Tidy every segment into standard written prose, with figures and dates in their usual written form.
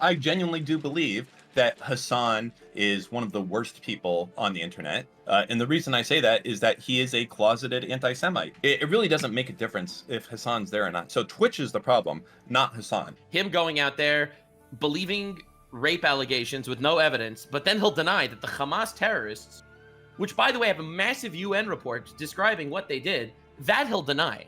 I genuinely do believe that Hasan is one of the worst people on the internet. And the reason I say that is that he is a closeted anti-Semite. It really doesn't make a difference if Hasan's there or not. So Twitch is the problem, not Hasan. Him going out there, believing rape allegations with no evidence, but then he'll deny that the Hamas terrorists, which by the way have a massive UN report describing what they did, that he'll deny.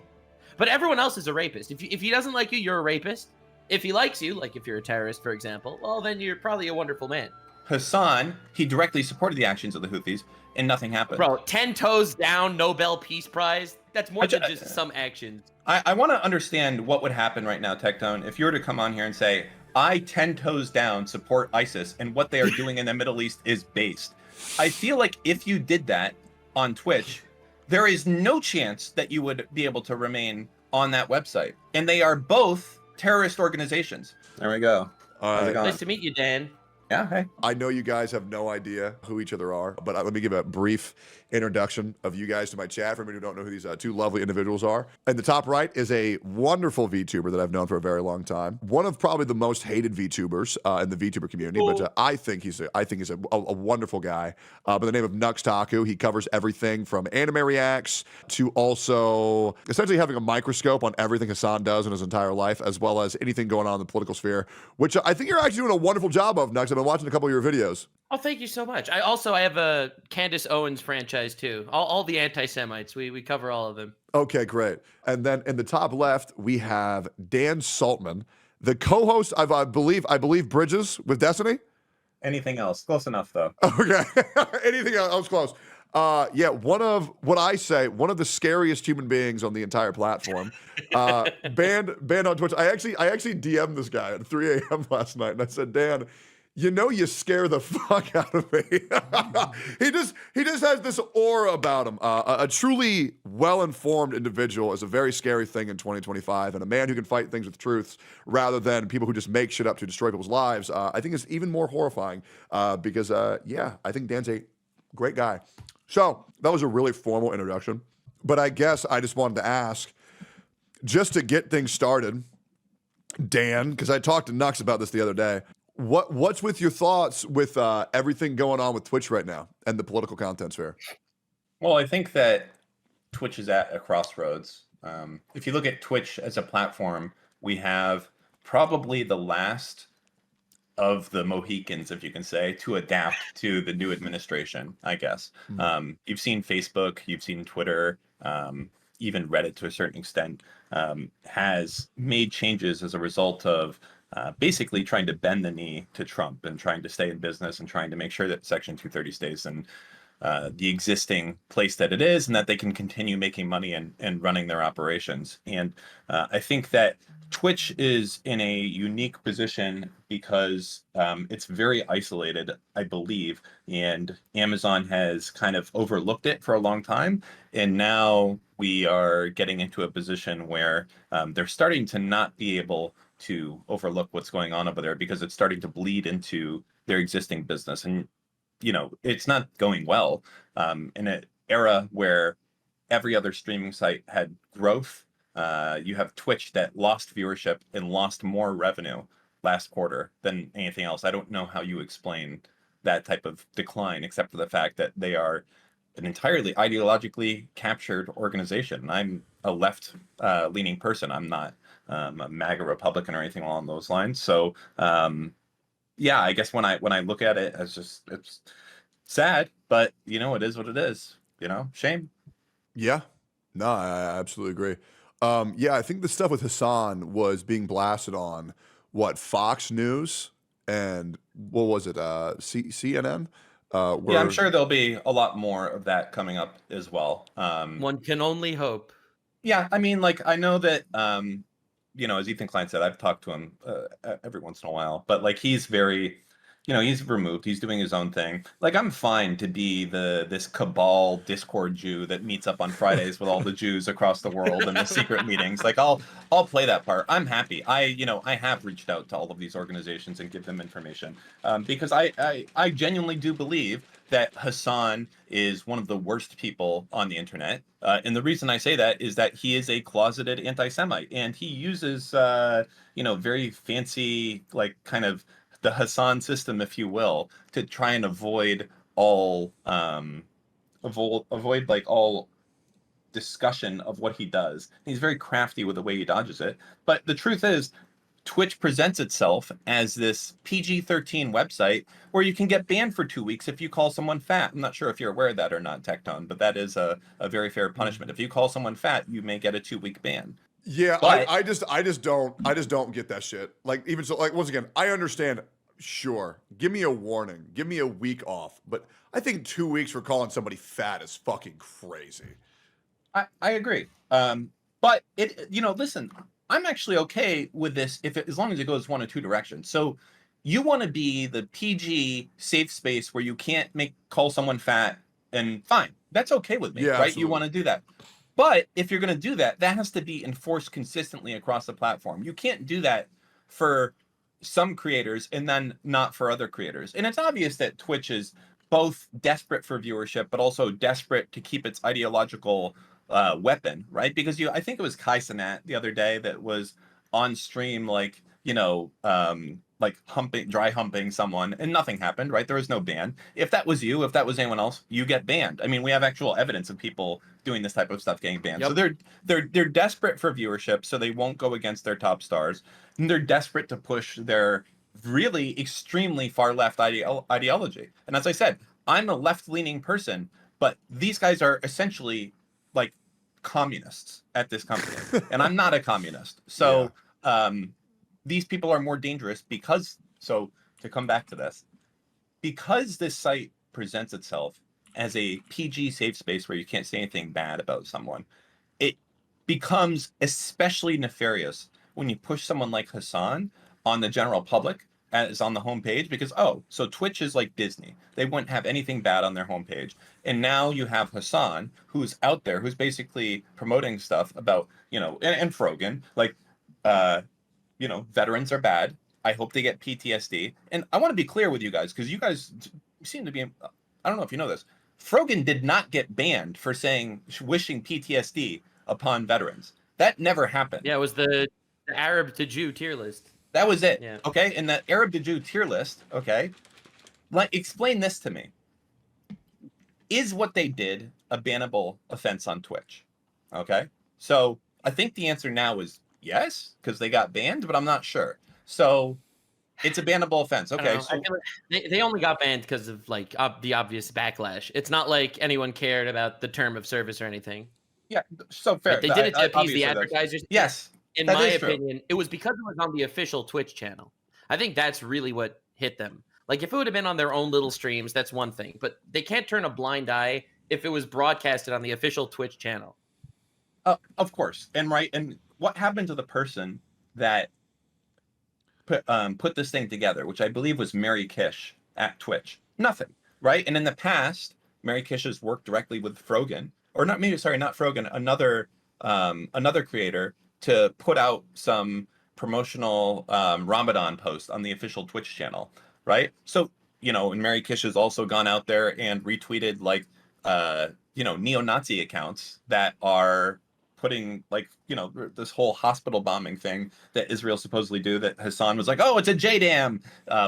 But everyone else is a rapist. If he doesn't like you, you're a rapist. If he likes you, like if you're a terrorist, for example, well, then you're probably a wonderful man. Hasan, he directly supported the actions of the Houthis, and nothing happened. Bro, 10 toes down, Nobel Peace Prize. That's more than just some actions. I want to understand what would happen right now, Tectone, if you were to come on here and say, I 10 toes down support ISIS and what they are doing in the Middle East is based. I feel like if you did that on Twitch, there is no chance that you would be able to remain on that website. And they are both terrorist organizations. There we go. How's it going? Nice to meet you, Dan. Yeah, hey. I know you guys have no idea who each other are, but let me give a brief introduction of you guys to my chat for anybody who don't know who these two lovely individuals are. In the top right is a wonderful VTuber that I've known for a very long time. One of probably the most hated VTubers in the VTuber community, but I think he's a wonderful guy. By the name of Nuxtaku, he covers everything from anime reacts to also essentially having a microscope on everything Hasan does in his entire life, as well as anything going on in the political sphere, which I think you're actually doing a wonderful job of, Nux. I've been watching a couple of your videos. Oh, thank you so much. I have a Candace Owens franchise too. All the anti-Semites. We cover all of them. Okay, great. And then in the top left, we have Dan Saltman, the co-host of I believe Bridges with Destiny. Anything else? Close enough though. Okay. Anything else? I was close. Yeah, one of the scariest human beings on the entire platform. Banned on Twitch. I actually DM'd this guy at 3 a.m. last night, and I said, Dan, you know you scare the fuck out of me. He just has this aura about him. A truly well-informed individual is a very scary thing in 2025, and a man who can fight things with truths rather than people who just make shit up to destroy people's lives, I think is even more horrifying because, yeah, I think Dan's a great guy. So that was a really formal introduction, but I guess I just wanted to ask, just to get things started, Dan, because I talked to Nux about this the other day, what's with your thoughts with everything going on with Twitch right now and the political content sphere? Well, I think that Twitch is at a crossroads. If you look at Twitch as a platform, we have probably the last of the Mohicans, if you can say, to adapt to the new administration, I guess. Mm-hmm. You've seen Facebook, you've seen Twitter, even Reddit to a certain extent, has made changes as a result of basically trying to bend the knee to Trump and trying to stay in business and trying to make sure that Section 230 stays in the existing place that it is and that they can continue making money and running their operations. And I think that Twitch is in a unique position because it's very isolated, I believe, and Amazon has kind of overlooked it for a long time. And now we are getting into a position where they're starting to not be able to overlook what's going on over there because it's starting to bleed into their existing business. And, you know, it's not going well in an era where every other streaming site had growth. You have Twitch that lost viewership and lost more revenue last quarter than anything else. I don't know how you explain that type of decline, except for the fact that they are an entirely ideologically captured organization. I'm a left-leaning person. I'm not a MAGA Republican or anything along those lines. So, yeah, I guess when I look at it, it's sad, but you know, it is what it is. You know, shame. Yeah, no, I absolutely agree. Yeah, I think the stuff with Hasan was being blasted on Fox News and what was it, CNN? Yeah, I'm sure there'll be a lot more of that coming up as well. One can only hope. Yeah, I mean, like, I know that, you know, as Ethan Klein said, I've talked to him every once in a while, but like, he's very, you know, he's removed, he's doing his own thing. Like, I'm fine to be this cabal Discord Jew that meets up on Fridays with all the Jews across the world in the secret meetings. Like, I'll play that part. I'm happy. I have reached out to all of these organizations and give them information because I genuinely do believe that Hasan is one of the worst people on the internet. And the reason I say that is that he is a closeted anti-Semite, and he uses, you know, very fancy, like, kind of the Hasan system, if you will, to try and avoid all avoid like all discussion of what he does. He's very crafty with the way he dodges it. But the truth is, Twitch presents itself as this PG-13 website where you can get banned for 2 weeks if you call someone fat. I'm not sure if you're aware of that or not, Tectone, but that is a very fair punishment. If you call someone fat, you may get a 2-week ban. Yeah, But I just don't get that shit. Like, even so, like, once again, I understand. Sure, give me a warning, give me a week off, but I think 2 weeks for calling somebody fat is fucking crazy. I agree. But listen, I'm actually okay with this as long as it goes one of two directions. So you want to be the PG safe space where you can't call someone fat, and fine, that's okay with me, Yeah, right? absolutely. You want to do that. But if you're going to do that, that has to be enforced consistently across the platform. You can't do that for some creators and then not for other creators. And it's obvious that Twitch is both desperate for viewership, but also desperate to keep its ideological weapon, right? Because I think it was Kai Cenat the other day that was on stream, like, like dry humping someone, and nothing happened, right? There was no ban. If that was you, if that was anyone else, you get banned. I mean, we have actual evidence of people doing this type of stuff getting banned. Yep. So they're desperate for viewership, so they won't go against their top stars, and they're desperate to push their really extremely far left ideology. And as I said, I'm a left-leaning person, but these guys are essentially like communists at this company, and I'm not a communist. So these people are more dangerous because, so to come back to this, because this site presents itself as a PG safe space where you can't say anything bad about someone, it becomes especially nefarious when you push someone like Hasan on the general public as on the homepage, because, so Twitch is like Disney. They wouldn't have anything bad on their homepage. And now you have Hasan, who's out there, who's basically promoting stuff about, and Frogan, like, veterans are bad. I hope they get PTSD. And I want to be clear with you guys, because you guys seem to be, I don't know if you know this, Frogan did not get banned for wishing PTSD upon veterans. That never happened. Yeah, it was the Arab to Jew tier list. That was it. Yeah. Okay. And that Arab to Jew tier list. Okay. Explain this to me. Is what they did a bannable offense on Twitch? Okay. So I think the answer now is yes, because they got banned, but I'm not sure. So it's a bannable offense. Okay. I feel like they only got banned because of like the obvious backlash. It's not like anyone cared about the term of service or anything. Yeah. So fair. Like, they did it to appease the advertisers. Yes. In my opinion, it was because it was on the official Twitch channel. I think that's really what hit them. Like, if it would have been on their own little streams, that's one thing. But they can't turn a blind eye if it was broadcasted on the official Twitch channel. Of course. And what happened to the person that put this thing together, which I believe was Mary Kish at Twitch? Nothing, right? And in the past, Mary Kish has worked directly with Frogan, or not Frogan, another creator, to put out some promotional Ramadan post on the official Twitch channel, right? So, and Mary Kish has also gone out there and retweeted like, neo-Nazi accounts that are putting this whole hospital bombing thing that Israel supposedly do, that Hasan was like, oh, it's a JDAM,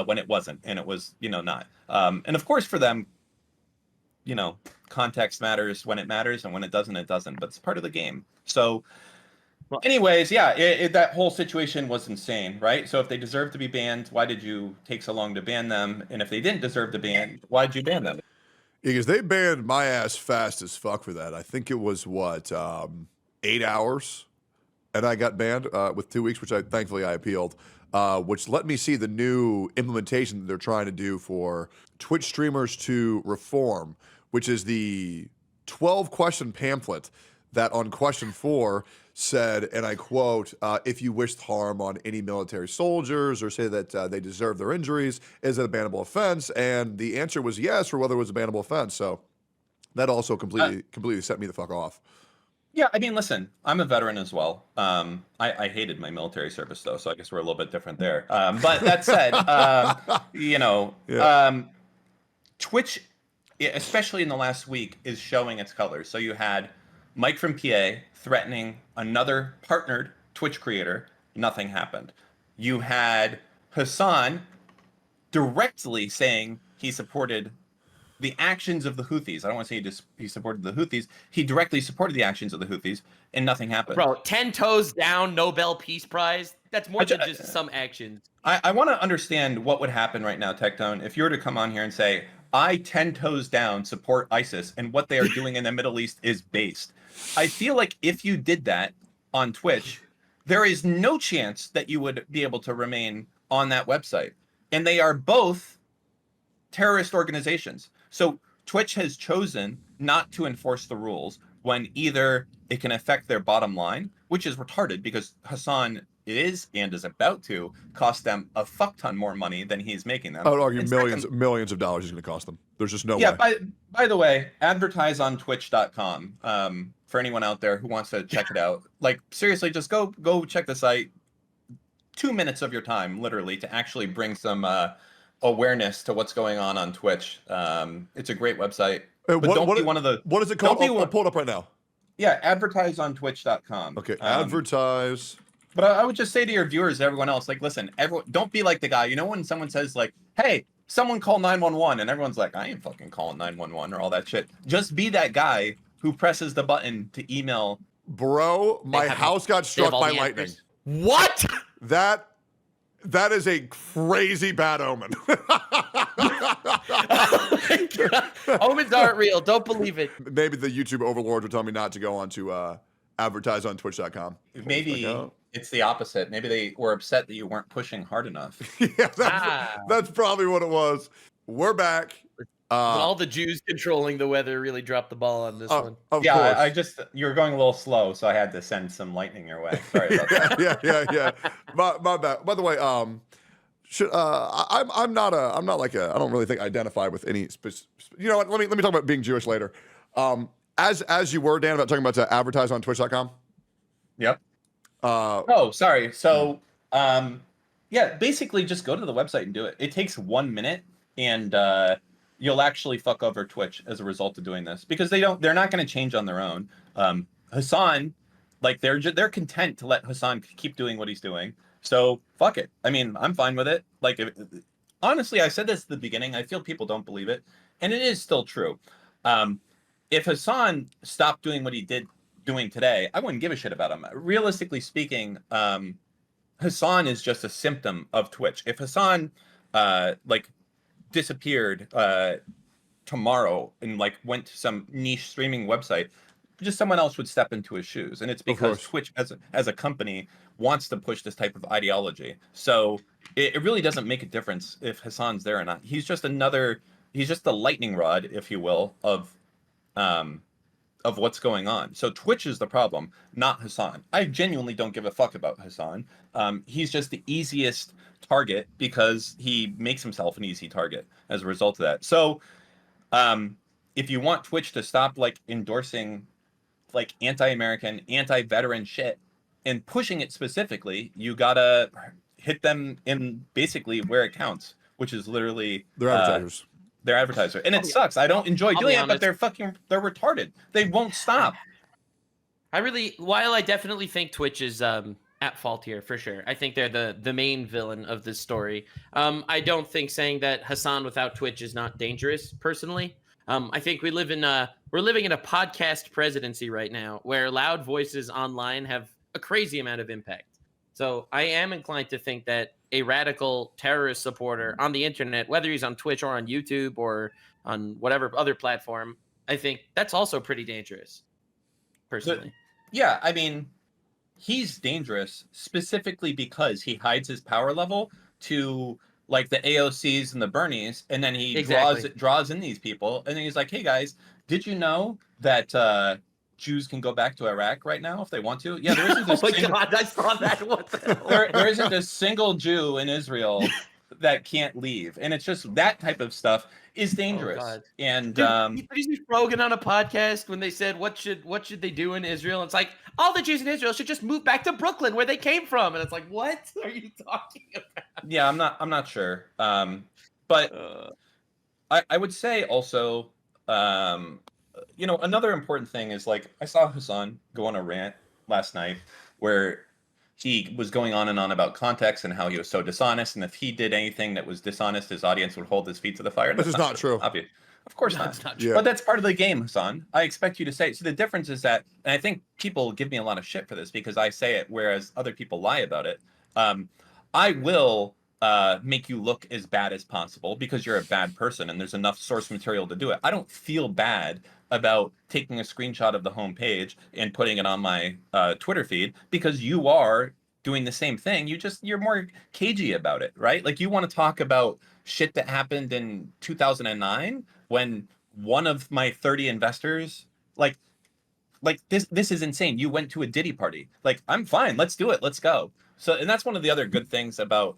when it wasn't, and it was, not. And of course for them, context matters when it matters, and when it doesn't, it doesn't, but it's part of the game. So anyways, that whole situation was insane, right? So if they deserve to be banned, why did you take so long to ban them? And if they didn't deserve to ban, why did you ban them? Because they banned my ass fast as fuck for that. I think it was 8 hours, and I got banned with 2 weeks, which thankfully I appealed, which let me see the new implementation that they're trying to do for Twitch streamers to reform, which is the 12-question pamphlet that on question 4 said, and I quote, if you wished harm on any military soldiers or say that they deserve their injuries, is it a bannable offense? And the answer was yes for whether it was a bannable offense. So that also completely set me the fuck off. Yeah, I mean, listen, I'm a veteran as well. I hated my military service, though, so I guess we're a little bit different there. But that said, Twitch, especially in the last week, is showing its colors. So you had Mike from PA threatening another partnered Twitch creator. Nothing happened. You had Hasan directly saying he supported the actions of the Houthis. I don't want to say he supported the Houthis. He directly supported the actions of the Houthis, and nothing happened. Bro, 10 toes down, Nobel Peace Prize. That's more than just some actions. I want to understand what would happen right now, Tectone, if you were to come on here and say, I 10 toes down support ISIS, and what they are doing in the Middle East is based. I feel like if you did that on Twitch, there is no chance that you would be able to remain on that website. And they are both terrorist organizations. So Twitch has chosen not to enforce the rules when either it can affect their bottom line, which is retarded because Hasan is and is about to cost them a fuck ton more money than he's making them. I would argue And millions of dollars is going to cost them. There's just no yeah, way. by the way, advertise on twitch.com for anyone out there who wants to check it out. Like, seriously, just go check the site. 2 minutes of your time, literally, to actually bring some awareness to what's going on Twitch. It's a great website. But don't be one of the... What is it called? I'll pull it up right now. Yeah, advertise on twitch.com. Okay, advertise. But I would just say to your viewers, everyone else, like, listen, don't be like the guy. You know when someone says, like, hey, someone call 911, and everyone's like, I ain't fucking calling 911 or all that shit. Just be that guy who presses the button to email. Bro, my house got struck by lightning. What? That is a crazy bad omen. Omens aren't real. Don't believe it. Maybe the YouTube overlords would tell me not to go on to advertise on twitch.com. Maybe it's the opposite. Maybe they were upset that you weren't pushing hard enough. Yeah, that's probably what it was. We're back. All the Jews controlling the weather really dropped the ball on this one. Of yeah, course. You were going a little slow, so I had to send some lightning your way. Sorry about that. yeah. My bad. By the way, I'm not like I don't really think I identify with any you know what? Let me talk about being Jewish later. As you were, Dan, about talking about to advertise on twitch.com. Yep. Oh, sorry. So, yeah, basically just go to the website and do it. It takes 1 minute, and you'll actually fuck over Twitch as a result of doing this because they're not going to change on their own. Hasan, like they're content to let Hasan keep doing what he's doing. So fuck it. I mean, I'm fine with it. Like, honestly, I said this at the beginning. I feel people don't believe it, and it is still true. If Hasan stopped doing what he doing today, I wouldn't give a shit about him. Realistically speaking, Hasan is just a symptom of Twitch. If Hasan disappeared tomorrow and went to some niche streaming website, just someone else would step into his shoes. And it's because Twitch as a company wants to push this type of ideology. So it really doesn't make a difference if Hasan's there or not. He's just the lightning rod, if you will, of what's going on. So Twitch is the problem, not Hasan. I genuinely don't give a fuck about Hasan. He's just the easiest target because he makes himself an easy target as a result of that. So if you want Twitch to stop endorsing anti-American, anti-veteran shit and pushing it specifically, you gotta hit them in basically where it counts, which is literally their advertisers. Their advertiser. And it sucks. I don't enjoy doing it, but they're retarded. They won't stop. While I definitely think Twitch is at fault here for sure. I think they're the main villain of this story. I don't think saying that Hasan without Twitch is not dangerous personally. I think we're living in a podcast presidency right now where loud voices online have a crazy amount of impact. So I am inclined to think that a radical terrorist supporter on the internet, whether he's on Twitch or on YouTube or on whatever other platform, I think that's also pretty dangerous, personally. Yeah, I mean, he's dangerous specifically because he hides his power level to the AOCs and the Bernies, and then he draws in these people, and then he's like, hey guys, did you know that Jews can go back to Iraq right now if they want to? Yeah, there isn't this God, I saw that. What the hell? there isn't a single Jew in Israel that can't leave, and it's just that type of stuff is dangerous. Oh, and did you see Rogan on a podcast when they said what should they do in Israel? It's like all the Jews in Israel should just move back to Brooklyn where they came from, and it's like, what are you talking about? Yeah, I'm not sure. But I would say also, another important thing is I saw Hasan go on a rant last night where he was going on and on about context and how he was so dishonest, and if he did anything that was dishonest, his audience would hold his feet to the fire. This is not true. Obvious. Of course That's not. not true. Yeah. But that's part of the game, Hasan. I expect you to say it. So the difference is that, and I think people give me a lot of shit for this because I say it, whereas other people lie about it. I will make you look as bad as possible because you're a bad person and there's enough source material to do it. I don't feel bad about taking a screenshot of the homepage and putting it on my Twitter feed because you are doing the same thing. You're more cagey about it, right? Like you want to talk about shit that happened in 2009 when one of my 30 investors, like this is insane. You went to a Diddy party. Like, I'm fine. Let's do it. Let's go. So, and that's one of the other good things about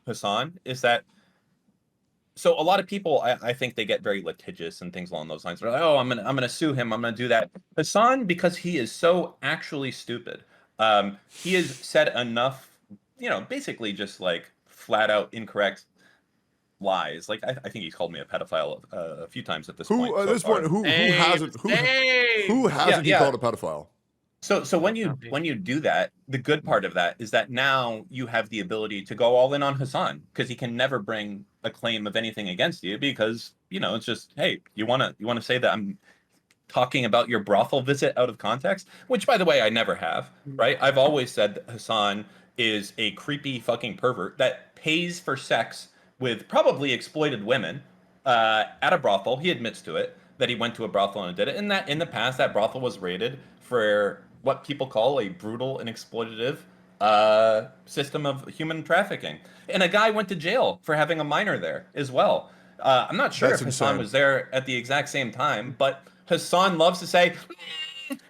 Hasan is that, so a lot of people, I think they get very litigious and things along those lines. They're like, oh, I'm gonna sue him. I'm gonna do that. Hasan, because he is so actually stupid, he has said enough, basically just like flat out incorrect lies. Like I think he's called me a pedophile a few times at this point. At this point, who hasn't he called a pedophile? So when you do that, the good part of that is that now you have the ability to go all in on Hasan because he can never bring a claim of anything against you because it's just, hey, you want to say that I'm talking about your brothel visit out of context, which by the way I never have, right? I've always said that Hasan is a creepy fucking pervert that pays for sex with probably exploited women at a brothel. He admits to it that he went to a brothel and did it, and that in the past that brothel was rated for what people call a brutal and exploitative system of human trafficking. And a guy went to jail for having a minor there as well. I'm not sure if Hasan was there at the exact same time, but Hasan loves to say,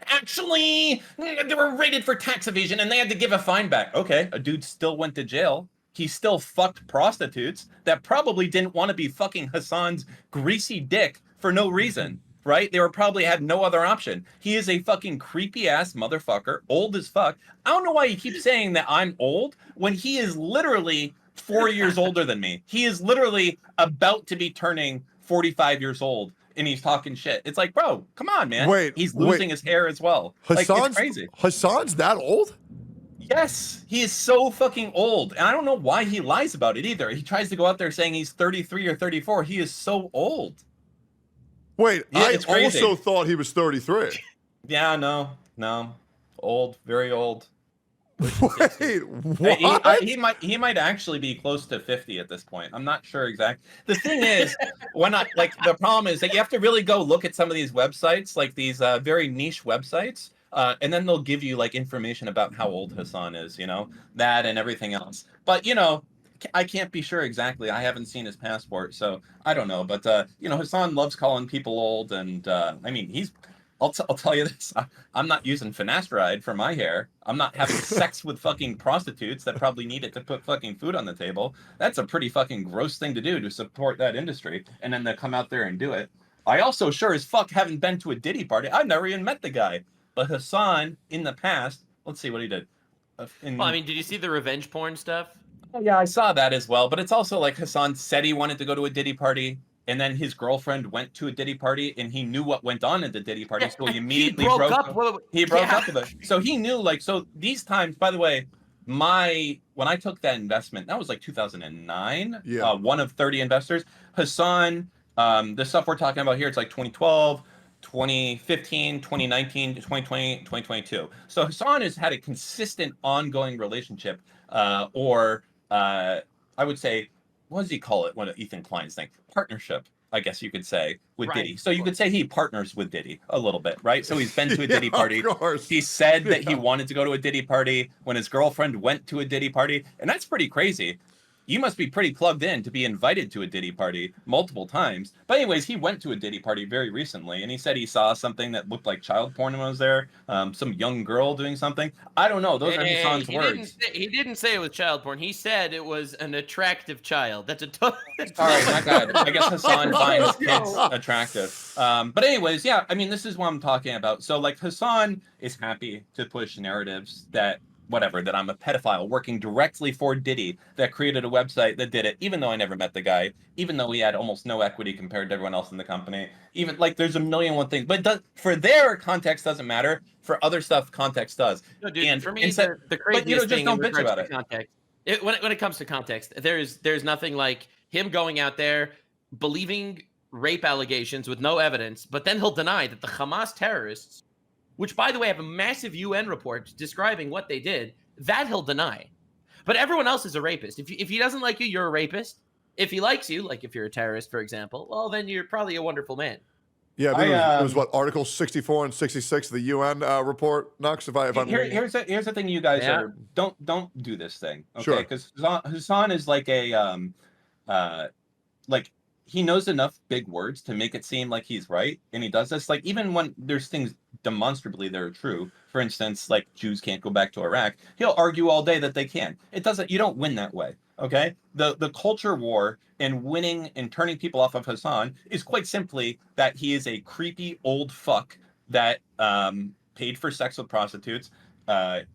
actually, they were rated for tax evasion and they had to give a fine back. Okay, a dude still went to jail. He still fucked prostitutes that probably didn't want to be fucking Hasan's greasy dick for no reason, right? They were probably had no other option. He is a fucking creepy ass motherfucker, old as fuck. I don't know why he keeps saying that I'm old when he is literally 4 years older than me. He is literally about to be turning 45 years old and he's talking shit. It's like, bro, come on, man. He's losing his hair as well. Like, it's crazy. Hasan's that old? Yes, he is so fucking old. And I don't know why he lies about it either. He tries to go out there saying he's 33 or 34. He is so old. Wait, yeah, I also thought he was 33. Yeah, no. Old, very old. Wait, what? He might actually be close to 50 at this point. I'm not sure exactly. The thing is, the problem is that you have to really go look at some of these websites, like these very niche websites. And then they'll give you like information about how old Hasan is, that and everything else. But, I can't be sure exactly. I haven't seen his passport, so I don't know. But, Hasan loves calling people old. And I mean, I'll tell you this. I'm not using finasteride for my hair. I'm not having sex with fucking prostitutes that probably need it to put fucking food on the table. That's a pretty fucking gross thing to do to support that industry. And then they come out there and do it. I also sure as fuck haven't been to a Diddy party. I've never even met the guy. But Hasan, in the past, let's see what he did. Well, I mean, did you see the revenge porn stuff? Oh, yeah, I saw that as well. But it's also like Hasan said he wanted to go to a Diddy party, and then his girlfriend went to a Diddy party, and he knew what went on at the Diddy party, so he immediately broke up with it. So he knew, so these times, by the way, when I took that investment, that was like 2009. Yeah. One of 30 investors. Hasan, the stuff we're talking about here, it's like 2012. 2015, 2019, 2020, 2022. So Hasan has had a consistent ongoing relationship, or I would say, what does he call it? What Ethan Klein's thing? Partnership, I guess you could say, with Diddy. So you could say he partners with Diddy a little bit, right? So he's been to a Diddy party. Of course. He said that he wanted to go to a Diddy party when his girlfriend went to a Diddy party. And that's pretty crazy. You must be pretty plugged in to be invited to a Diddy party multiple times. But anyways, he went to a Diddy party very recently, and he said he saw something that looked like child porn when I was there. Some young girl doing something. I don't know. Those are Hasan's words. He didn't say it was child porn. He said it was an attractive child. That's a total. All right, my God. I guess Hasan finds kids attractive. But anyways, yeah. I mean, this is what I'm talking about. So like Hasan is happy to push narratives that whatever, that I'm a pedophile working directly for Diddy that created a website that did it, even though I never met the guy, even though he had almost no equity compared to everyone else in the company. Even like there's a million one things, but for their context doesn't matter. For other stuff, context does. No, dude, And for me, instead, the but craziest just thing in don't bitch regards about to it. context, when it comes to context, there's nothing like him going out there believing rape allegations with no evidence, but then he'll deny that the Hamas terrorists, which by the way have a massive UN report describing what they did, that he'll deny. But everyone else is a rapist. If he doesn't like you, you're a rapist. If he likes you, like if you're a terrorist, for example, well, then you're probably a wonderful man. Yeah, I think it was what, Article 64 and 66 of the UN report, Nux, if I'm here's the thing, you guys Yeah. are don't do this thing, okay? Sure. Because Hasan is like a like he knows enough big words to make it seem like he's right, and he does this like even when there's things demonstrably that are true. For instance, like Jews can't go back to Iraq, he'll argue all day that they can. It doesn't. You don't win that way, okay? The culture war and winning and turning people off of Hasan is quite simply that he is a creepy old fuck that paid for sex with prostitutes,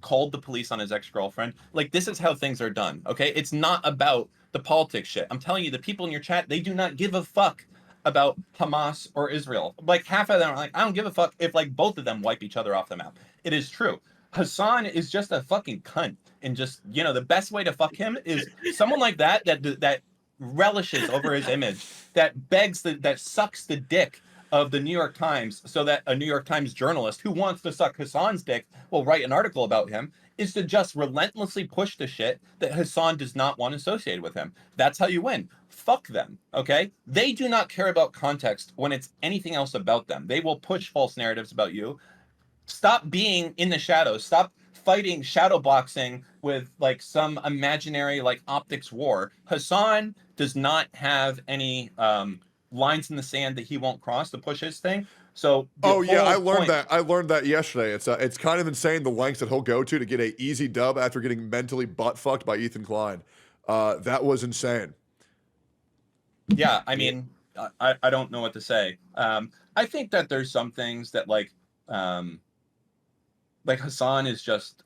called the police on his ex-girlfriend. Like, this is how things are done, okay? It's not about the politics shit. I'm telling you, the people in your chat, they do not give a fuck about Hamas or Israel. Like, half of them are like, I don't give a fuck if like both of them wipe each other off the map. It is true. Hasan is just a fucking cunt, and just, you know, the best way to fuck him is someone like that relishes over his image, that begs that sucks the dick of the New York Times, so that a New York Times journalist who wants to suck Hasan's dick will write an article about him, is to just relentlessly push the shit that Hasan does not want associated with him. That's how you win. Fuck them, okay? They do not care about context when it's anything else about them. They will push false narratives about you. Stop being in the shadows. Stop fighting shadow boxing with like some imaginary like optics war. Hasan does not have any lines in the sand that he won't cross to push his thing. So oh yeah, I learned that yesterday. It's kind of insane the lengths that he'll go to get a easy dub after getting mentally butt fucked by Ethan Klein. That was insane. Yeah, I mean, I don't know what to say. I think that there's some things that like Hasan is just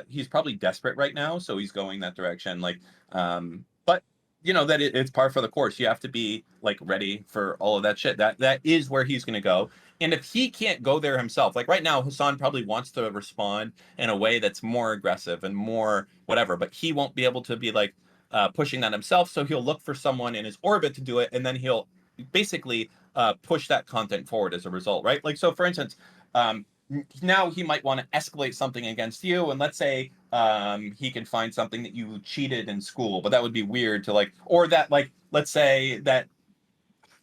he's probably desperate right now, so he's going that direction. Like, but you know that it's par for the course. You have to be like ready for all of that shit. That is where he's gonna go. And if he can't go there himself, like right now, Hasan probably wants to respond in a way that's more aggressive and more whatever, but he won't be able to be like pushing that himself. So he'll look for someone in his orbit to do it, and then he'll basically push that content forward as a result, right? Like, so for instance, now he might want to escalate something against you, and let's say he can find something that you cheated in school, but that would be weird to like, or that like, let's say that,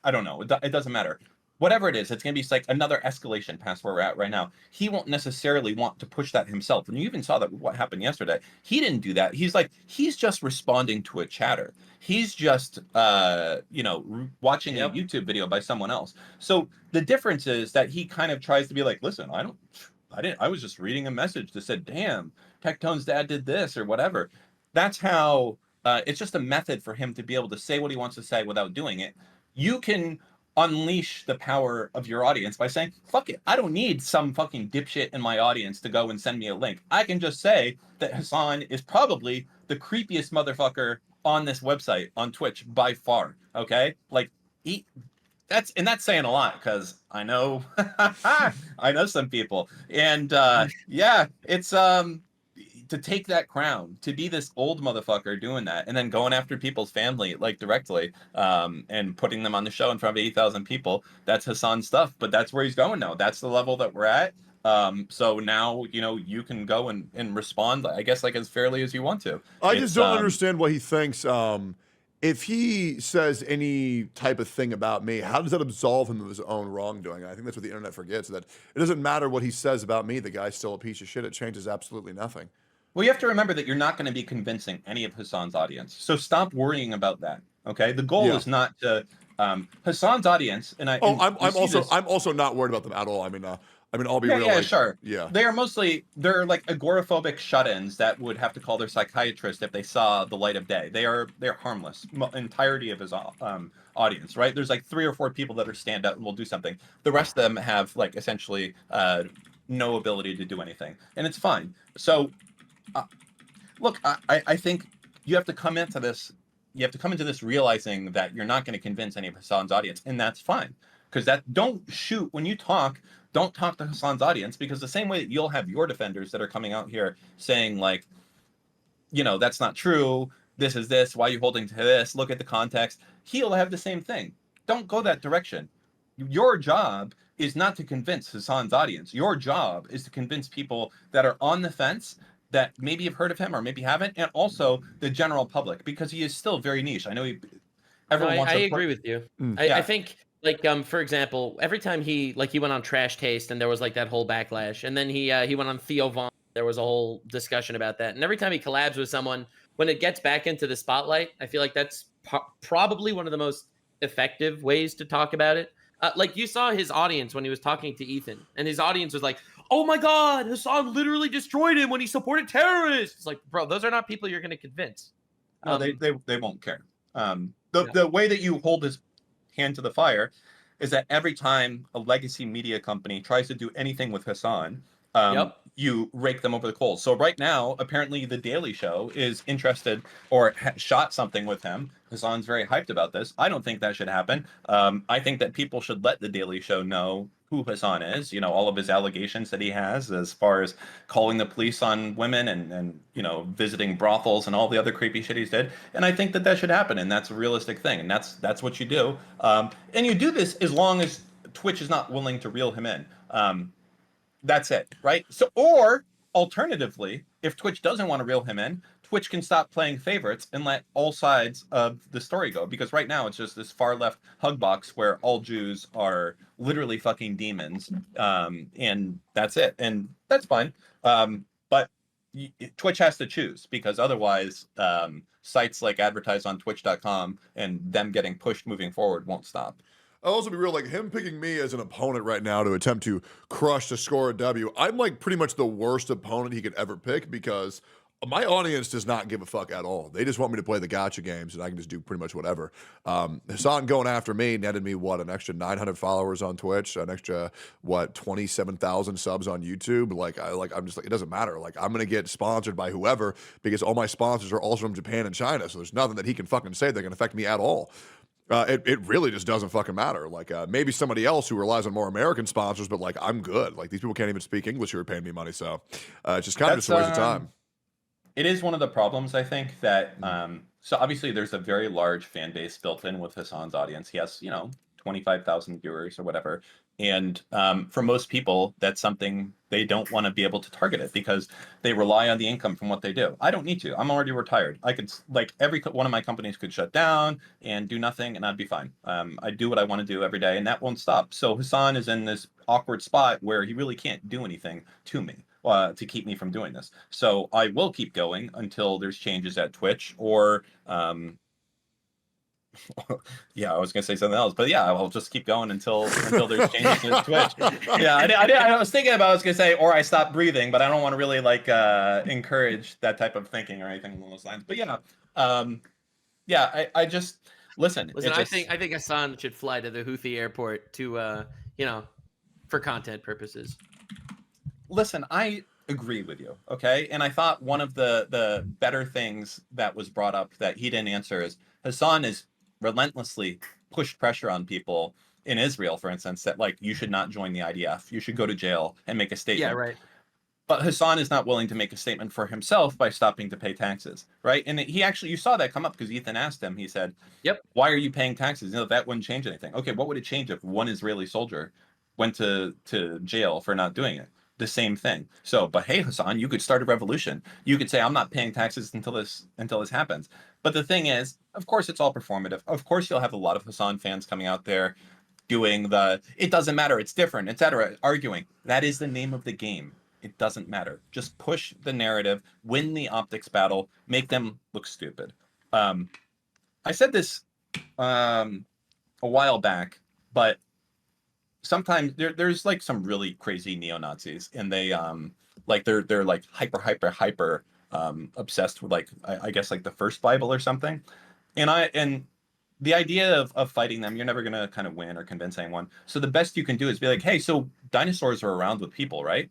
I don't know, it doesn't matter. Whatever it is, it's going to be like another escalation past where we're at right now. He won't necessarily want to push that himself. And you even saw that what happened yesterday. He didn't do that. He's just responding to a chatter. He's just, watching a YouTube video by someone else. So the difference is that he kind of tries to be like, listen, I was just reading a message that said, damn, Tectone's dad did this or whatever. That's how, it's just a method for him to be able to say what he wants to say without doing it. You can unleash the power of your audience by saying, fuck it, I don't need some fucking dipshit in my audience to go and send me a link. I can just say that Hasan is probably the creepiest motherfucker on this website, on Twitch, by far, okay? Like, that's saying a lot, because I know I know some people. And yeah, it's to take that crown, to be this old motherfucker doing that, and then going after people's family like directly, and putting them on the show in front of 80,000 people. That's Hasan's stuff, but that's where he's going now. That's the level that we're at. So now, you know, you can go and respond, I guess, like as fairly as you want to. I just don't understand what he thinks. If he says any type of thing about me, how does that absolve him of his own wrongdoing? I think that's what the internet forgets, that it doesn't matter what he says about me. The guy's still a piece of shit. It changes absolutely nothing. Well, you have to remember that you're not going to be convincing any of Hasan's audience. So stop worrying about that. Okay. The goal is not to Hasan's audience. And I'm also not worried about them at all. I mean, I'll be real. Yeah, like, sure. Yeah. They're like agoraphobic shut-ins that would have to call their psychiatrist if they saw the light of day. They're harmless. Entirety of his audience, right? There's like 3 or 4 people that are stand up and will do something. The rest of them have like essentially no ability to do anything, and it's fine. So Look, I think you have to come into this. You have to come into this realizing that you're not going to convince any of Hassan's audience, and that's fine. Because don't shoot when you talk. Don't talk to Hassan's audience, because the same way that you'll have your defenders that are coming out here saying like, that's not true. This is this. Why are you holding to this? Look at the context. He'll have the same thing. Don't go that direction. Your job is not to convince Hassan's audience. Your job is to convince people that are on the fence, that maybe have heard of him or maybe haven't, and also the general public, because he is still very niche. I know everyone wants I to agree with you. Yeah. I think, like, for example, every time he went on Trash Taste and there was like that whole backlash, and then he went on Theo Von, there was a whole discussion about that, and every time he collabs with someone, when it gets back into the spotlight, I feel like that's probably one of the most effective ways to talk about it. Like, you saw his audience when he was talking to Ethan, and his audience was like, "Oh my God, Hasan literally destroyed him when he supported terrorists." It's like, bro, those are not people you're going to convince. No, they won't care. The way that you hold his hand to the fire is that every time a legacy media company tries to do anything with Hasan, you rake them over the coals. So right now, apparently, The Daily Show is interested or shot something with him. Hasan's very hyped about this. I don't think that should happen. I think that people should let The Daily Show know who Hasan is, all of his allegations that he has as far as calling the police on women and visiting brothels and all the other creepy shit he's did. And I think that should happen, and that's a realistic thing, and that's what you do. And you do this as long as Twitch is not willing to reel him in. That's it, right? So, or alternatively, if Twitch doesn't want to reel him in, Twitch can stop playing favorites and let all sides of the story go. Because right now it's just this far left hug box where all Jews are literally fucking demons, and that's it, and that's fine. But Twitch has to choose, because otherwise, sites like advertiseontwitch.com and them getting pushed moving forward won't stop. I'll also be real, like him picking me as an opponent right now to attempt to crush to score a W. I'm like pretty much the worst opponent he could ever pick, because my audience does not give a fuck at all. They just want me to play the gotcha games, and I can just do pretty much whatever. Hasan going after me netted me an extra 900 followers on Twitch, an extra 27,000 subs on YouTube. I'm just like, it doesn't matter. Like, I'm gonna get sponsored by whoever, because all my sponsors are also from Japan and China. So there's nothing that he can fucking say that can affect me at all. It really just doesn't fucking matter. Like, maybe somebody else who relies on more American sponsors, but like, I'm good. Like, these people can't even speak English who are paying me money, so it's just kind of just a waste of time. It is one of the problems, I think, that so obviously there's a very large fan base built in with Hasan's audience. He has 25,000 viewers or whatever, and for most people, that's something they don't want to be able to target it, because they rely on the income from what they do. I don't need to. I'm already retired. I could, like, every one of my companies could shut down and do nothing, and I'd be fine. I do what I want to do every day, and that won't stop. So Hasan is in this awkward spot where he really can't do anything to me to keep me from doing this. So I will keep going until there's changes at Twitch, or yeah, I was gonna say something else, but yeah, I'll just keep going until there's changes in Twitch. Yeah, I was thinking about, I was gonna say, or I stop breathing, but I don't want to really encourage that type of thinking or anything along those lines. But yeah, I just listen. I think Hasan should fly to the Houthi airport to for content purposes. Listen, I agree with you, okay? And I thought one of the better things that was brought up that he didn't answer is Hasan is relentlessly pushed pressure on people in Israel, for instance, that like, you should not join the IDF, you should go to jail and make a statement. Yeah, right. But Hasan is not willing to make a statement for himself by stopping to pay taxes, right? And he actually, you saw that come up because Ethan asked him, he said, "Yep, why are you paying taxes?" That wouldn't change anything. Okay, what would it change if one Israeli soldier went to jail for not doing it? The same thing. So, but hey, Hasan, you could start a revolution. You could say, I'm not paying taxes until this happens. But the thing is, of course, it's all performative. Of course, you'll have a lot of Hasan fans coming out there doing it doesn't matter, it's different, etc., arguing. That is the name of the game. It doesn't matter. Just push the narrative, win the optics battle, make them look stupid. I said this a while back, but sometimes there's like some really crazy neo-Nazis, and they they're like hyper obsessed with I guess like the first Bible or something. And the idea of fighting them, you're never gonna kind of win or convince anyone. So the best you can do is be like, hey, so dinosaurs were around with people, right?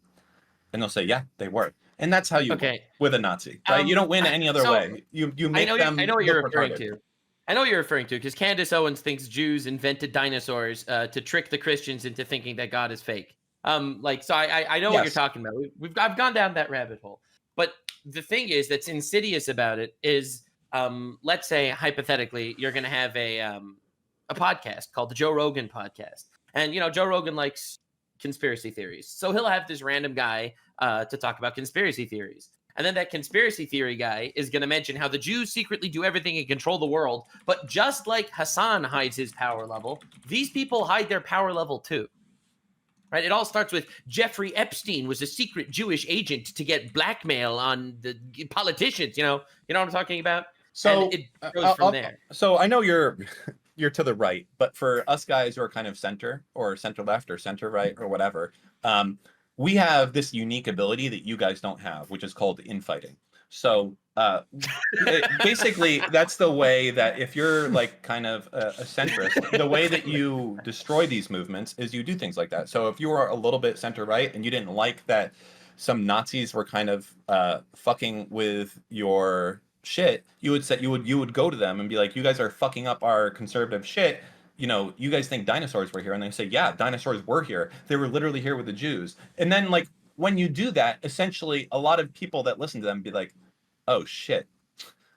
And they'll say, yeah, they were. And that's how you win Okay. with a Nazi, right? You don't win any other So way. You make them I know what you're look referring retarded. to. I know what you're referring to because Candace Owens thinks Jews invented dinosaurs to trick the Christians into thinking that God is fake. So I know what you're Yes. talking about. I've gone down that rabbit hole. But the thing is that's insidious about it is, let's say hypothetically you're going to have a podcast called the Joe Rogan podcast, and Joe Rogan likes conspiracy theories, so he'll have this random guy to talk about conspiracy theories. And then that conspiracy theory guy is going to mention how the Jews secretly do everything and control the world. But just like Hasan hides his power level, these people hide their power level too. Right? It all starts with Jeffrey Epstein was a secret Jewish agent to get blackmail on the politicians. You know what I'm talking about? So and it goes from there. So I know you're to the right, but for us guys who are kind of center or center left or center right or whatever, we have this unique ability that you guys don't have, which is called infighting. So basically, that's the way that if you're like kind of a centrist, the way that you destroy these movements is you do things like that. So if you are a little bit center right and you didn't like that some Nazis were kind of fucking with your shit, you would go to them and be like, you guys are fucking up our conservative shit. You guys think dinosaurs were here, and they say, yeah, dinosaurs were here. They were literally here with the Jews. And then like when you do that, essentially a lot of people that listen to them be like, oh shit,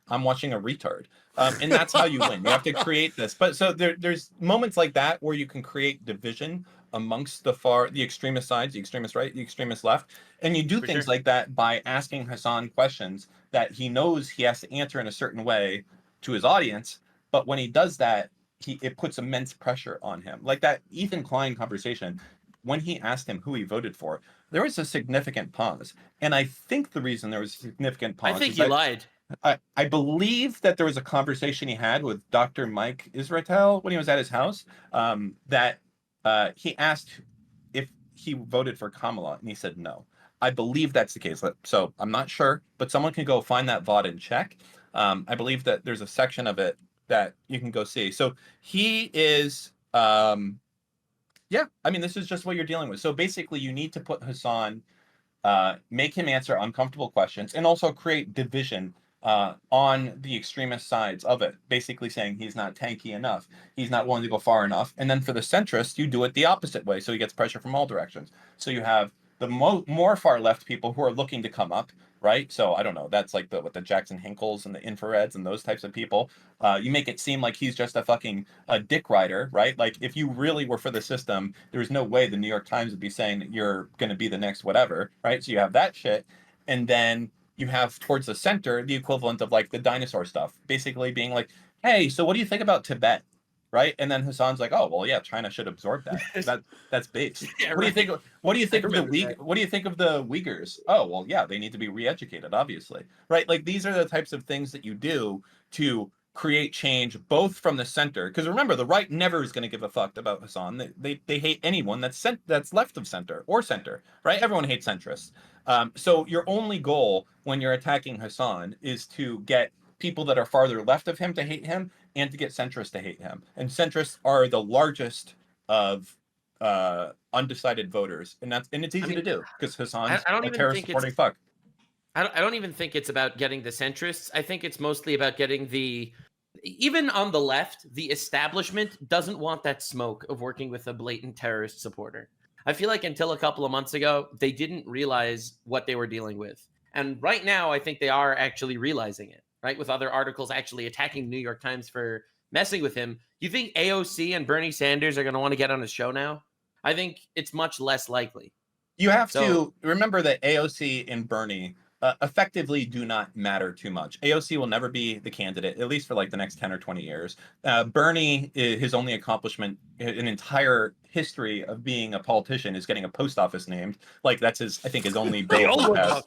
I'm watching a retard. And that's how you win. You have to create this. But so there's moments like that where you can create division amongst the extremist sides, the extremist right, the extremist left. And you do things like that by asking Hasan questions that he knows he has to answer in a certain way to his audience. But when he does that, it puts immense pressure on him. Like that Ethan Klein conversation, when he asked him who he voted for, there was a significant pause. And I think the reason there was a significant pause, I think he lied. I believe that there was a conversation he had with Dr. Mike Israetel when he was at his house, that he asked if he voted for Kamala, and he said no. I believe that's the case. So I'm not sure, but someone can go find that VOD and check. I believe that there's a section of it that you can go see. So he is, yeah, I mean, this is just what you're dealing with. So basically, you need to put Hasan, make him answer uncomfortable questions, and also create division on the extremist sides of it, basically saying he's not tanky enough, he's not willing to go far enough. And then for the centrist, you do it the opposite way, so he gets pressure from all directions. So you have the more far left people who are looking to come up, right? So I don't know, that's like the Jackson Hinkles and the Infrareds and those types of people. You make it seem like he's just a dick rider, right? Like if you really were for the system, there's no way the New York Times would be saying that you're going to be the next whatever, right? So you have that shit, and then you have towards the center the equivalent of like the dinosaur stuff, basically being like, hey, so what do you think about Tibet? Right? And then Hasan's like, oh well, yeah, China should absorb that. That's base. Yeah, what do you think? What do you think of the that. What do you think of the Uyghurs? Oh well, yeah, they need to be re-educated, obviously, right? Like these are the types of things that you do to create change, both from the center. Because remember, the right never is going to give a fuck about Hasan. They hate anyone that's left of center or center, right? Everyone hates centrists. So your only goal when you're attacking Hasan is to get people that are farther left of him to hate him, and to get centrists to hate him. And centrists are the largest of undecided voters, and it's easy to do because Hasan's a terrorist supporting fuck. I don't even think it's about getting the centrists. I think it's mostly about getting even on the left, the establishment doesn't want that smoke of working with a blatant terrorist supporter. I feel like until a couple of months ago, they didn't realize what they were dealing with. And right now, I think they are actually realizing it, right? With other articles actually attacking the New York Times for messing with him. You think AOC and Bernie Sanders are going to want to get on his show now? I think it's much less likely. You have to remember that AOC and Bernie effectively do not matter too much. AOC will never be the candidate, at least for like the next 10 or 20 years. Bernie, his only accomplishment in entire history of being a politician is getting a post office named. Like that's I think his only bill.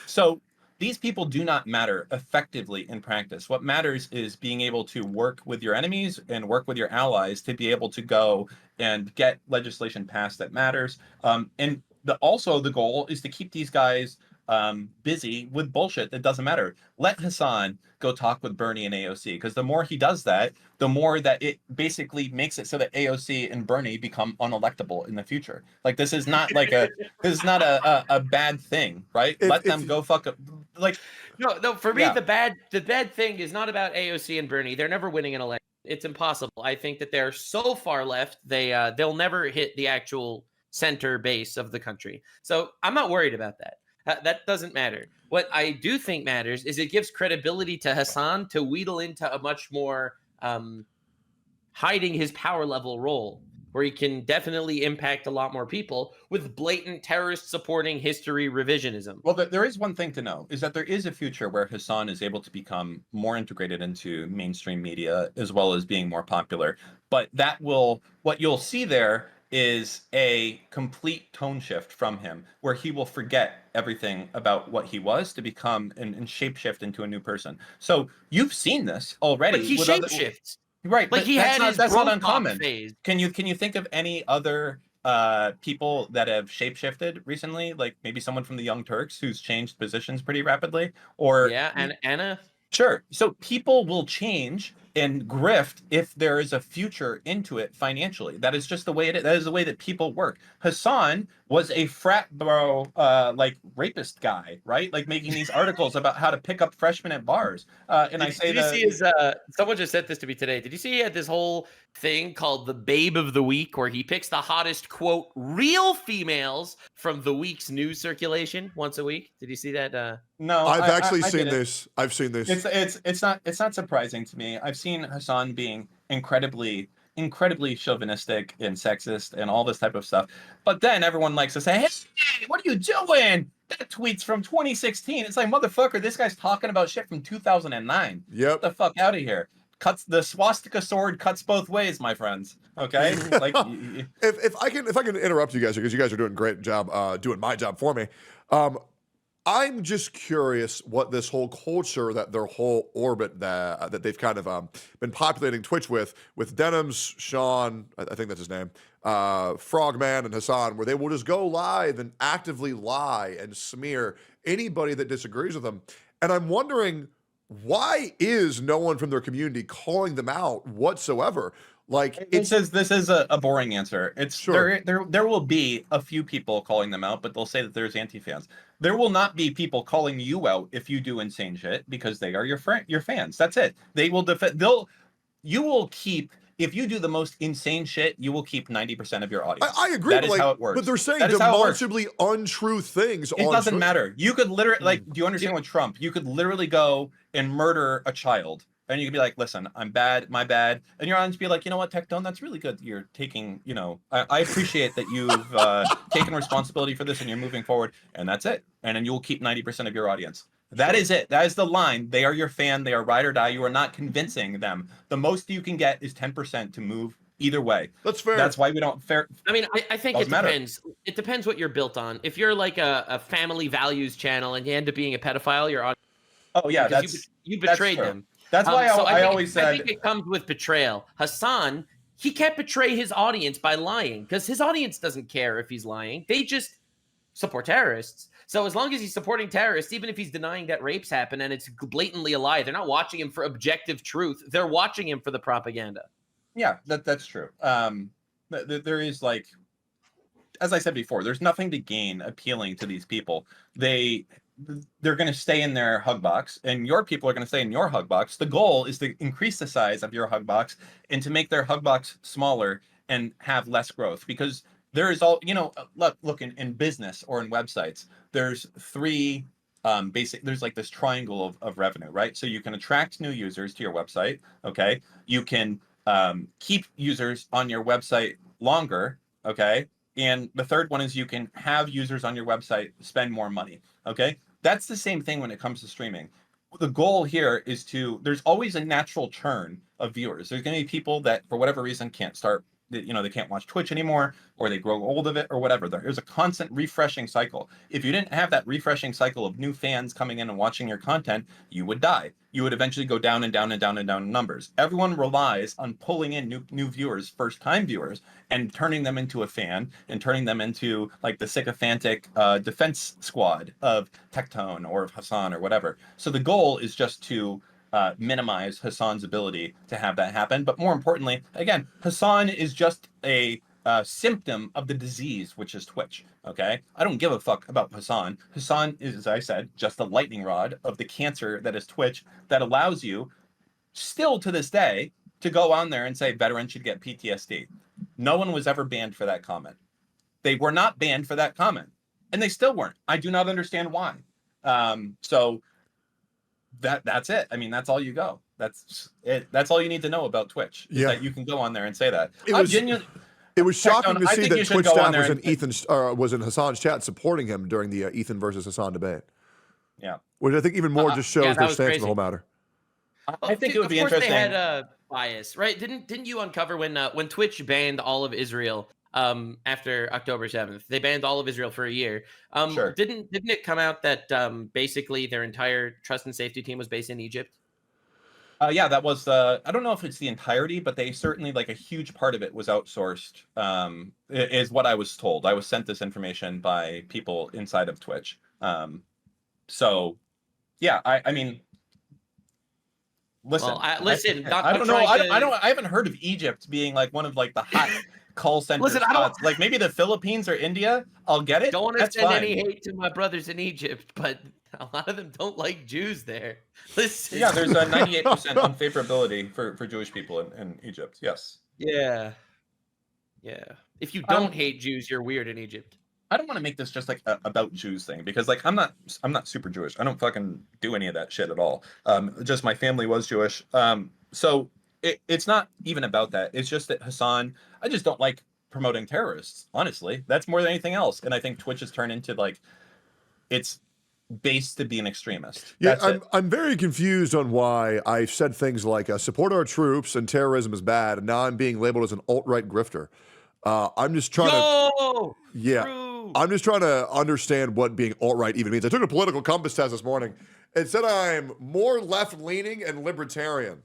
So these people do not matter effectively in practice. What matters is being able to work with your enemies and work with your allies to be able to go and get legislation passed that matters. And also the goal is to keep these guys busy with bullshit that doesn't matter. Let Hasan go talk with Bernie and AOC, because the more he does that, the more that it basically makes it so that AOC and Bernie become unelectable in the future. Like, this is not like this is not a bad thing, right? Let them go fuck up. Like, no. For me, yeah. the bad thing is not about AOC and Bernie. They're never winning an election. It's impossible. I think that they're so far left. They'll never hit the actual center base of the country. So I'm not worried about that. That doesn't matter. What I do think matters is it gives credibility to Hasan to wheedle into a much more hiding his power level role, where he can definitely impact a lot more people with blatant terrorist supporting history revisionism. Well, there is one thing to know, is that there is a future where Hasan is able to become more integrated into mainstream media, as well as being more popular. But what you'll see there is a complete tone shift from him, where he will forget everything about what he was to become and shapeshift into a new person. So you've seen this already. But he shapeshifts. Right, like but he had his that's not uncommon. Phase. Can you think of any other people that have shapeshifted recently? Like maybe someone from the Young Turks who's changed positions pretty rapidly, or yeah, and Anna. Sure. So people will change and grift if there is a future into it financially. That is just the way it is. That is the way that people work. Hasan was a frat bro, like rapist guy, right? Like making these articles about how to pick up freshmen at bars. And I say that. Did you see his? Someone just sent this to me today. Did you see he had this whole thing called the Babe of the Week, where he picks the hottest quote real females from the week's news circulation once a week? Did you see that? No, I've actually I seen didn't. this. I've seen this. It's not surprising to me. I've seen Hasan being incredibly chauvinistic and sexist and all this type of stuff. But then everyone likes to say, "Hey, what are you doing? That tweet's from 2016." It's like, motherfucker, this guy's talking about shit from 2009. Yep. Get the fuck out of here. Cuts the swastika sword cuts both ways, my friends. Okay, like if I can interrupt you guys, because you guys are doing a great job doing my job for me. I'm just curious what this whole culture, that their whole orbit that they've kind of been populating Twitch with Denims, Sean, I think that's his name, Frogman, and Hasan, where they will just go live and actively lie and smear anybody that disagrees with them. And I'm wondering, why is no one from their community calling them out whatsoever? Like, this is a boring answer. It's Sure. there will be a few people calling them out, but they'll say that there's anti-fans. There will not be people calling you out if you do insane shit, because they are your fans. That's it. They will defend. You will keep. If you do the most insane shit, you will keep 90% of your audience. I agree. That is how it works. But they're saying That is how it works. demonstrably untrue things. It doesn't matter. You could literally, like, do you understand with Trump? You could literally go and murder a child, and you could be like, "Listen, I'm bad, my bad," and your audience be like, "You know what, Tectone, that's really good. You're taking, I appreciate that you've taken responsibility for this and you're moving forward," and that's it. And then you will keep 90% of your audience. That is it. That is the line. They are your fan. They are ride or die. You are not convincing them. The most you can get is 10% to move either way. That's fair. That's why we don't fair. I mean, I think it Doesn't matter. depends. It depends what you're built on. If you're like a family values channel and you end up being a pedophile, you're on. Oh yeah, you betrayed true. them. That's why I always said. I think it comes with betrayal. Hasan, he can't betray his audience by lying, because his audience doesn't care if he's lying. They just support terrorists. So as long as he's supporting terrorists, even if he's denying that rapes happen and it's blatantly a lie, they're not watching him for objective truth. They're watching him for the propaganda. Yeah, that's true. There is, like, as I said before, there's nothing to gain appealing to these people. They're going to stay in their hug box, and your people are going to stay in your hug box. The goal is to increase the size of your hug box and to make their hug box smaller and have less growth, because there is look in business or in websites, there's three there's like this triangle of revenue, right? So you can attract new users to your website. Okay. You can keep users on your website longer. Okay. And the third one is you can have users on your website spend more money. Okay. That's the same thing when it comes to streaming. The goal here is there's always a natural churn of viewers. There's going to be people that for whatever reason can't start they can't watch Twitch anymore, or they grow old of it, or whatever. There's a constant refreshing cycle. If you didn't have that refreshing cycle of new fans coming in and watching your content, you would die. You would eventually go down and down and down and down in numbers. Everyone relies on pulling in new viewers, first time viewers, and turning them into a fan, and turning them into like the sycophantic defense squad of Tectone or of Hasan or whatever. So the goal is just to minimize Hasan's ability to have that happen. But more importantly, again, Hasan is just a symptom of the disease, which is Twitch. Okay, I don't give a fuck about Hasan. Hasan is, as I said, just a lightning rod of the cancer that is Twitch, that allows you, still to this day, to go on there and say veterans should get PTSD. No one was ever banned for that comment. They were not banned for that comment, and they still weren't. I do not understand why. So that's it. I mean, that's all you go. That's it. That's all you need to know about Twitch. Is that you can go on there and say that. It was shocking to see that Twitch staff was in Hasan's chat supporting him during the Ethan versus Hasan debate. Yeah, which I think even more just shows their stance on the whole matter. I think it would be interesting. Of course, they had bias, right? Didn't you uncover when Twitch banned all of Israel after October 7th? They banned all of Israel for a year. Sure. Didn't it come out that basically their entire trust and safety team was based in Egypt? Yeah, that was I don't know if it's the entirety, but they certainly, like, a huge part of it was outsourced, is what I was told. I was sent this information by people inside of Twitch. So yeah, I mean, listen, well, I don't know. I haven't heard of Egypt being like one of like the hot call center spots. Like maybe the Philippines or India. I'll get it. Don't want to send any hate to my brothers in Egypt, but a lot of them don't like Jews there. Listen. Yeah, there's a 98% unfavorability for Jewish people in Egypt. Yes. Yeah. Yeah. If you don't hate Jews, you're weird in Egypt. I don't want to make this just like a about Jews thing, because like I'm not super Jewish. I don't fucking do any of that shit at all. Just my family was Jewish. So it's not even about that. It's just that Hasan, I just don't like promoting terrorists. Honestly, that's more than anything else. And I think Twitch has turned into like it's based to be an extremist. Yeah, I'm very confused on why I've said things like support our troops and terrorism is bad, and now I'm being labeled as an alt-right grifter. I'm just trying to. Yeah. True. I'm just trying to understand what being alt-right even means. I took a political compass test this morning. It said I'm more left-leaning and libertarian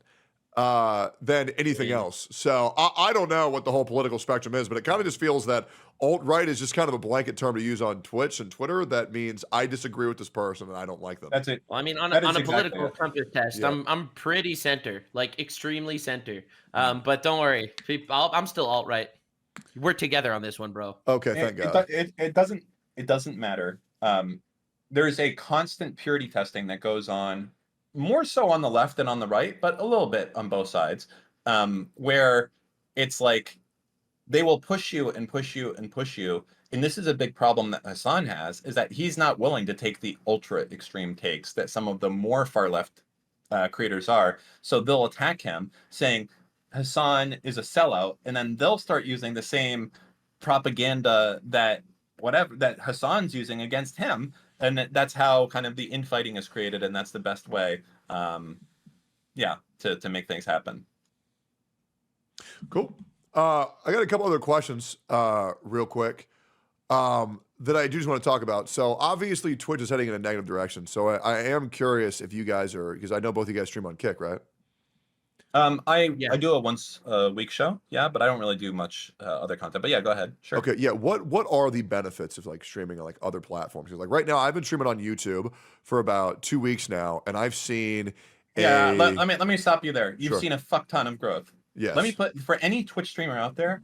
than anything else. So I don't know what the whole political spectrum is, but it kind of just feels that alt-right is just kind of a blanket term to use on Twitch and Twitter. That means I disagree with this person and I don't like them. That's it. Well, I mean, on a political compass test, I'm pretty center, like extremely center. But don't worry, I'm still alt-right. We're together on this one, bro. Okay, thank God. It doesn't matter. There's a constant purity testing that goes on, more so on the left than on the right, but a little bit on both sides, where it's like they will push you and push you and push you. And this is a big problem that Hasan has, is that he's not willing to take the ultra extreme takes that some of the more far left creators are. So they'll attack him saying Hasan is a sellout, and then they'll start using the same propaganda that Hasan's using against him, and that's how kind of the infighting is created, and that's the best way, to make things happen. Cool. I got a couple other questions, real quick, that I do just want to talk about. So obviously Twitch is heading in a negative direction. So I am curious if you guys are, because I know both of you guys stream on Kick, right? I do a once a week show, but I don't really do much other content. But yeah, go ahead. Sure. Okay, yeah. What are the benefits of like streaming on like other platforms? Because like right now, I've been streaming on YouTube for about 2 weeks now, and I've seen. Let me stop you there. You've Sure. seen a fuck ton of growth. Yes. Let me put, for any Twitch streamer out there,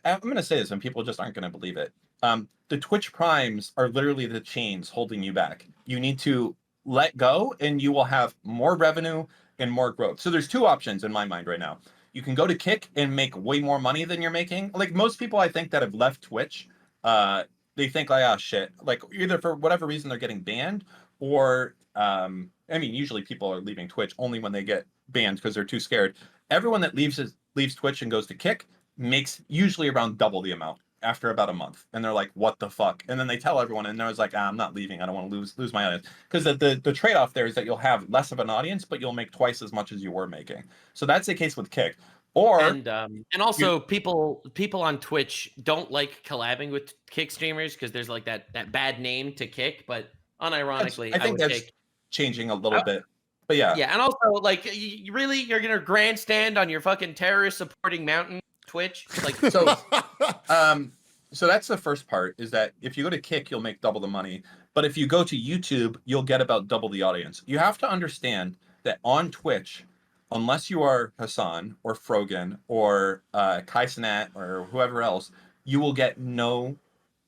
I'm going to say this, and people just aren't going to believe it. The Twitch primes are literally the chains holding you back. You need to let go, and you will have more revenue and more growth. So there's two options in my mind right now. You can go to Kick and make way more money than you're making. Like most people I think that have left Twitch, they think like, oh shit, like either for whatever reason they're getting banned, or usually people are leaving Twitch only when they get banned because they're too scared. Everyone that leaves Twitch and goes to Kick makes usually around double the amount after about a month, and they're like, what the fuck? And then they tell everyone, and they're like, I'm not leaving, I don't want to lose my audience. Because the trade-off there is that you'll have less of an audience, but you'll make twice as much as you were making. So that's the case with Kick. Or And also people on Twitch don't like collabing with Kick streamers because there's like that bad name to Kick, but unironically, I I think would that's Kick. changing a little bit. But yeah. Yeah, and also like you're gonna grandstand on your fucking terrorist supporting mountain Twitch? Like So so that's the first part, is that if you go to Kick, you'll make double the money. But if you go to YouTube, you'll get about double the audience. You have to understand that on Twitch, unless you are Hasan or Frogan or Kai Cenat or whoever else, you will get no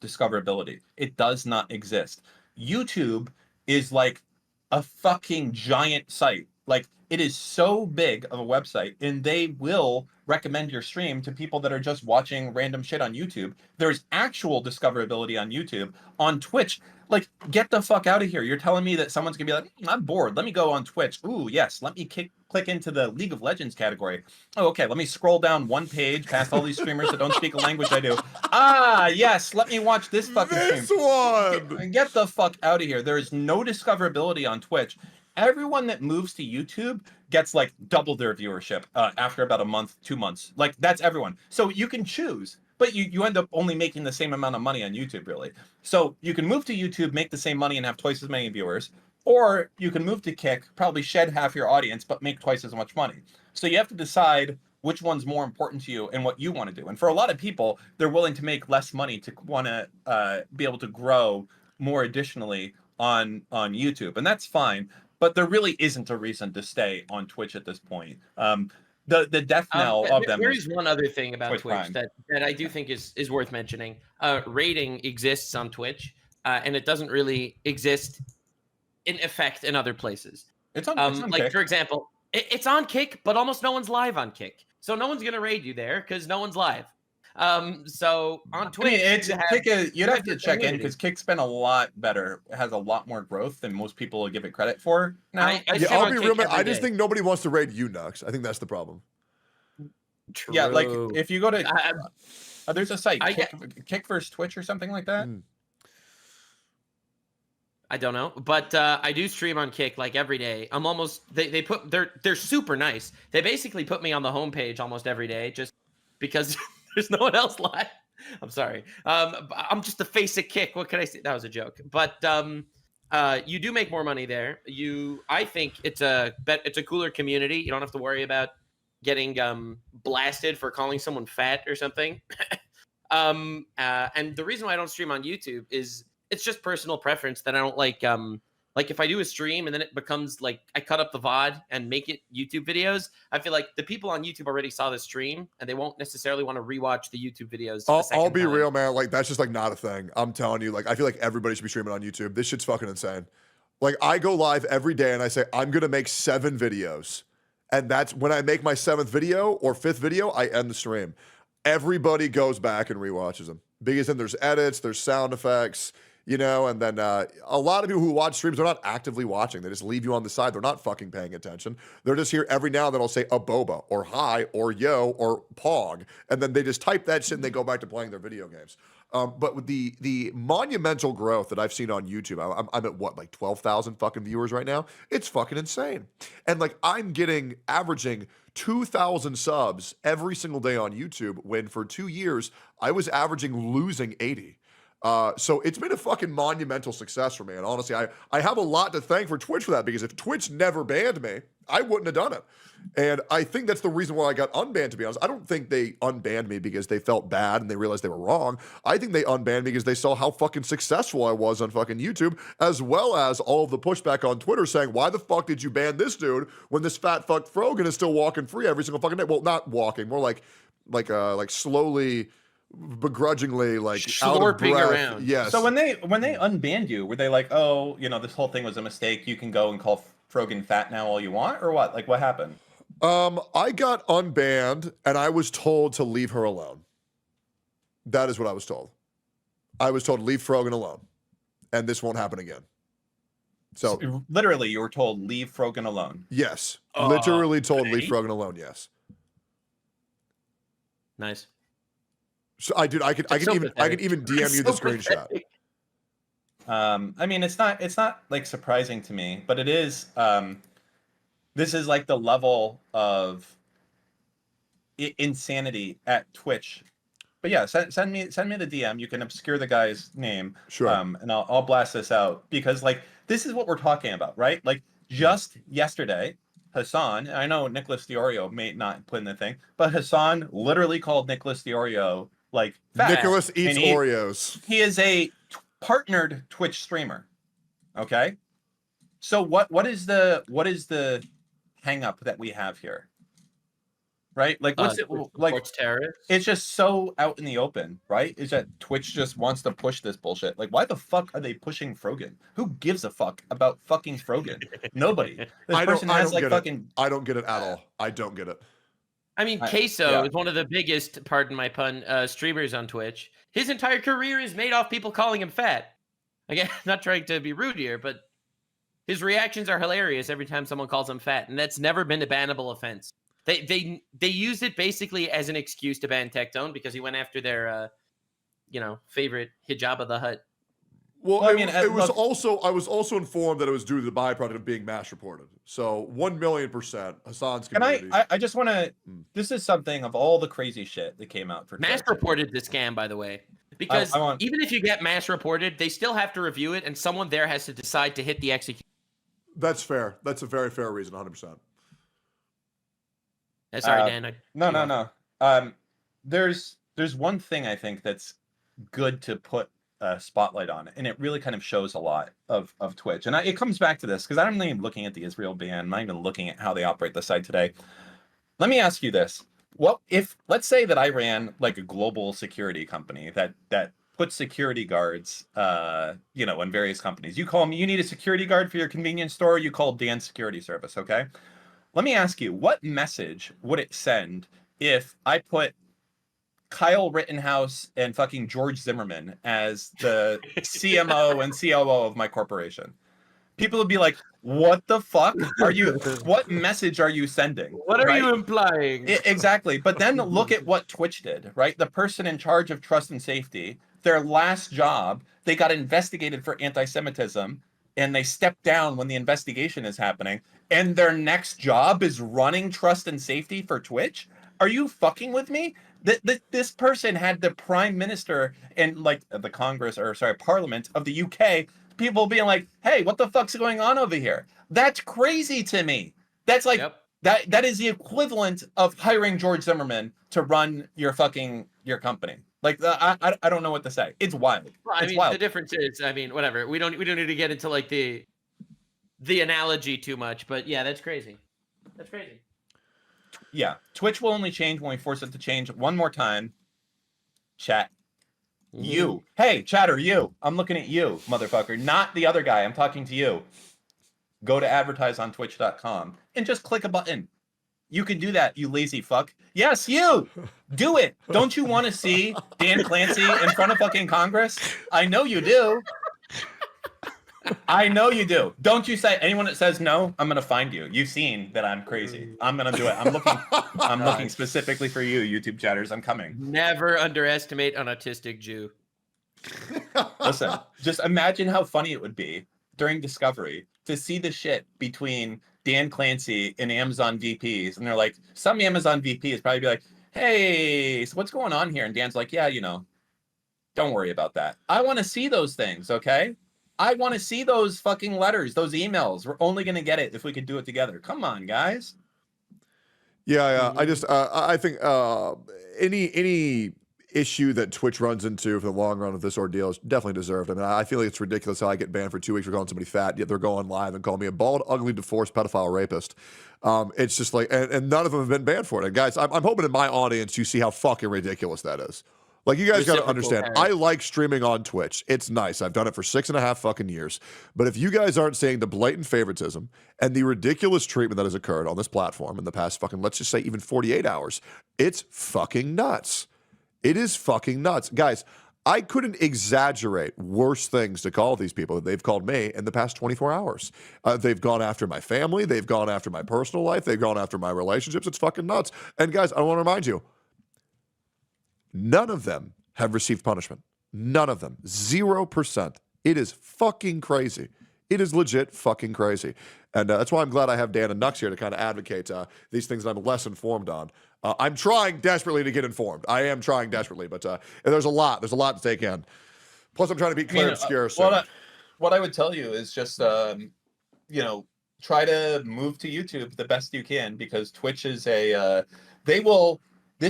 discoverability. It does not exist. YouTube is like a fucking giant site. Like, it is so big of a website, and they will recommend your stream to people that are just watching random shit on YouTube. There's actual discoverability on YouTube. On Twitch, like, get the fuck out of here. You're telling me that someone's gonna be like, I'm bored. Let me go on Twitch. Ooh, yes. Let me click into the League of Legends category. Oh, okay. Let me scroll down one page past all these streamers that don't speak a language I do. Ah, yes. Let me watch this fucking This stream. one. Get the fuck out of here. There is no discoverability on Twitch. Everyone that moves to YouTube gets like double their viewership after about a month, 2 months. Like, that's everyone. So you can choose, but you end up only making the same amount of money on YouTube, really. So you can move to YouTube, make the same money, and have twice as many viewers, or you can move to Kick, probably shed half your audience, but make twice as much money. So you have to decide which one's more important to you and what you want to do. And for a lot of people, they're willing to make less money to want to be able to grow more additionally on YouTube, and that's fine. But there really isn't a reason to stay on Twitch at this point. The death knell of them there is is one other thing about Twitch Twitch Prime. that I do think is worth mentioning. Rating exists on Twitch, and it doesn't really exist in effect in other places. It's on Like Kick. for example, it's on Kick, but almost no one's live on Kick, so no one's gonna raid you there because no one's live. So on Twitch, you'd have to check in, because Kick's been a lot better. It has a lot more growth than most people will give it credit for now. Yeah, I'll be real, man. I just think nobody wants to raid you, Nux. I think that's the problem. True. Yeah, like if you go to there's a site, Kick versus Twitch or something like that. I don't know, but I do stream on Kick like every day. I'm almost they're super nice. They basically put me on the homepage almost every day just because there's no one else live. I'm sorry. I'm just the face of Kick. What can I say? That was a joke. But you do make more money there. I think it's a cooler community. You don't have to worry about getting blasted for calling someone fat or something. And the reason why I don't stream on YouTube is it's just personal preference that I don't like if I do a stream and then it becomes like I cut up the VOD and make it YouTube videos, I feel like the people on YouTube already saw the stream and they won't necessarily want to rewatch the YouTube videos. I'll be real, man. Like, that's just like not a thing. I'm telling you, like, I feel like everybody should be streaming on YouTube. This shit's fucking insane. Like, I go live every day and I say, I'm going to make 7 videos. And that's when I make my 7th video or 5th video, I end the stream. Everybody goes back and rewatches them, because then there's edits, there's sound effects, you know, and then a lot of people who watch streams, they're not actively watching. They just leave you on the side. They're not fucking paying attention. They're just here every now and then. I'll say a boba or hi or yo or pog, and then they just type that shit and they go back to playing their video games. But with the monumental growth that I've seen on YouTube, I'm at what, like 12,000 fucking viewers right now? It's fucking insane. And like, I'm averaging 2,000 subs every single day on YouTube, when for 2 years I was averaging losing 80. So it's been a fucking monumental success for me. And honestly, I have a lot to thank for Twitch for that, because if Twitch never banned me, I wouldn't have done it. And I think that's the reason why I got unbanned, to be honest. I don't think they unbanned me because they felt bad and they realized they were wrong. I think they unbanned me because they saw how fucking successful I was on fucking YouTube, as well as all of the pushback on Twitter saying, why the fuck did you ban this dude when this fat fuck Frogan is still walking free every single fucking day? Well, not walking, more like slowly, begrudgingly, like out of slurping breath. around. Yes. So when they unbanned you, were they like, oh, this whole thing was a mistake, you can go and call Frogan fat now all you want, or what? Like, what happened? I got unbanned and I was told to leave her alone. That is what I was told. I was told, leave Frogan alone, and this won't happen again. So literally, you were told, leave Frogan alone. Yes, literally told, leave Frogan alone. Yes. Nice. So I can even DM you the screenshot. I mean, it's not like surprising to me, but it is. This is like the level of insanity at Twitch. But yeah, send me the DM. You can obscure the guy's name, Sure. and I'll blast this out because like this is what we're talking about, right? Like just yesterday, Hasan. I know Nicholas Diorio may not put in the thing, but Hasan literally called Nicholas Diorio like fat. Nicholas eats And Oreos. He is a partnered Twitch streamer. Okay, so what is the hang up that we have here? Right? Like, what's it like? Terrorists. It's just so out in the open, right? Is that Twitch just wants to push this bullshit? Like, why the fuck are they pushing Frogan? Who gives a fuck about fucking Frogan? Nobody. This person has like fucking. I don't get it at all. I don't get it. I mean, Queso is one of the biggest, pardon my pun, streamers on Twitch. His entire career is made off people calling him fat. Again, not trying to be rude here, but his reactions are hilarious every time someone calls him fat, and that's never been a bannable offense. They used it basically as an excuse to ban Tectone because he went after their, favorite hijab of the Hutt. Well, I mean, I was also informed that it was due to the byproduct of being mass reported. So 1,000,000% Hasan's community. I just want to. This is something of all the crazy shit that came out for mass Twitch. reported the scam, by the way, because even if you get mass reported, they still have to review it, and someone there has to decide to hit the execute. That's fair. That's a very fair reason, 100%. Sorry, Dan. No. There's one thing I think that's good to put a spotlight on, and it really kind of shows a lot of Twitch. And it comes back to this because I'm not even looking at the Israel ban. I'm not even looking at how they operate the site today. Let me ask you this: what if, let's say that I ran like a global security company that puts security guards, in various companies. You call me, you need a security guard for your convenience store. You call Dan's security service, okay? Let me ask you, what message would it send if I put Kyle Rittenhouse and fucking George Zimmerman as the CMO and COO of my corporation? People would be like, what the fuck are you, what message are you sending? What are you implying? Exactly. But then look at what Twitch did, right? The person in charge of trust and safety, their last job, they got investigated for anti-Semitism and they stepped down when the investigation is happening. And their next job is running trust and safety for Twitch? Are you fucking with me? This person had the prime minister and like the Parliament of the UK, people being like, hey, what the fuck's going on over here? That's crazy to me. That's like, that is the equivalent of hiring George Zimmerman to run your company. Like, I don't know what to say. It's wild. Well, it's wild. The difference is, whatever. We don't need to get into like the analogy too much, but yeah, that's crazy. That's crazy. Yeah, Twitch will only change when we force it to change one more time. Chat. You. Hey, chatter, you. I'm looking at you, motherfucker. Not the other guy. I'm talking to you. Go to advertiseontwitch.com and just click a button. You can do that, you lazy fuck. Yes, you. Do it. Don't you want to see Dan Clancy in front of fucking Congress? I know you do. I know you do. Don't you say, anyone that says no, I'm gonna find you. You've seen that I'm crazy. I'm gonna do it. I'm looking specifically for you, YouTube chatters. I'm coming. Never underestimate an autistic Jew. Listen, just imagine how funny it would be during Discovery to see the shit between Dan Clancy and Amazon VPs. And they're like, some Amazon VPs probably be like, hey, so what's going on here? And Dan's like, yeah, don't worry about that. I want to see those things, okay? I want to see those fucking letters, those emails. We're only going to get it if we could do it together. Come on, guys. Yeah. I think any issue that Twitch runs into for the long run of this ordeal is definitely deserved. I mean, I feel like it's ridiculous how I get banned for 2 weeks for calling somebody fat, yet they're going live and calling me a bald, ugly, divorced pedophile rapist. It's just like, and none of them have been banned for it. And guys, I'm hoping in my audience you see how fucking ridiculous that is. Like, you guys got to understand, I like streaming on Twitch. It's nice. I've done it for 6.5 fucking years. But if you guys aren't seeing the blatant favoritism and the ridiculous treatment that has occurred on this platform in the past fucking, let's just say even 48 hours, it's fucking nuts. It is fucking nuts. Guys, I couldn't exaggerate worse things to call these people that they've called me in the past 24 hours. They've gone after my family. They've gone after my personal life. They've gone after my relationships. It's fucking nuts. And guys, I want to remind you, none of them have received punishment. None of them. 0%. It is fucking crazy. It is legit fucking crazy. And that's why I'm glad I have Dan and Nux here to kind of advocate these things that I'm less informed on. I'm trying desperately to get informed. I am trying desperately, but there's a lot. There's a lot to take in. Plus, I'm trying to beat Claire Obscure soon. What I would tell you is just, you know, try to move to YouTube the best you can, because Twitch is this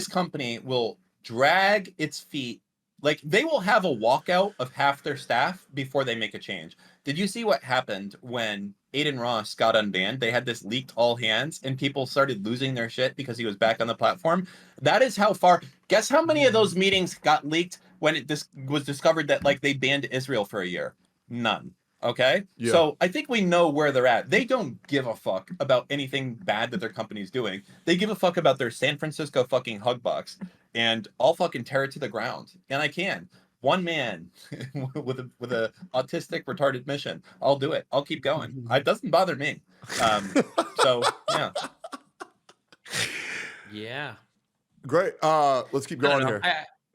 company will drag its feet. Like, they will have a walkout of half their staff before they make a change. Did you see what happened when Aiden Ross got unbanned? They had this leaked all hands and people started losing their shit because he was back on the platform. That is how far. Guess how many of those meetings got leaked when it was discovered that, like, they banned Israel for a year? None. Okay? Yeah. So I think we know where they're at. They don't give a fuck about anything bad that their company's doing. They give a fuck about their San Francisco fucking hug box. And I'll fucking tear it to the ground. And I can. One man with a autistic retarded mission. I'll do it. I'll keep going. It doesn't bother me. So yeah. Yeah. Great. Let's keep going here.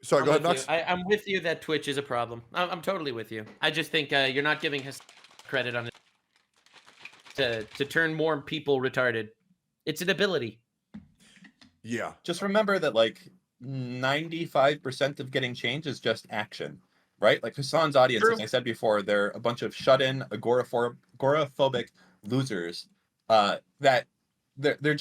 Sorry, go ahead, Nux. I'm with you that Twitch is a problem. I'm totally with you. I just think you're not giving his credit on it to turn more people retarded. It's an ability. Yeah. Just remember that, like, 95% of getting change is just action, right? Like Hasan's audience, as I said before, they're a bunch of shut-in, agoraphobic losers. That they're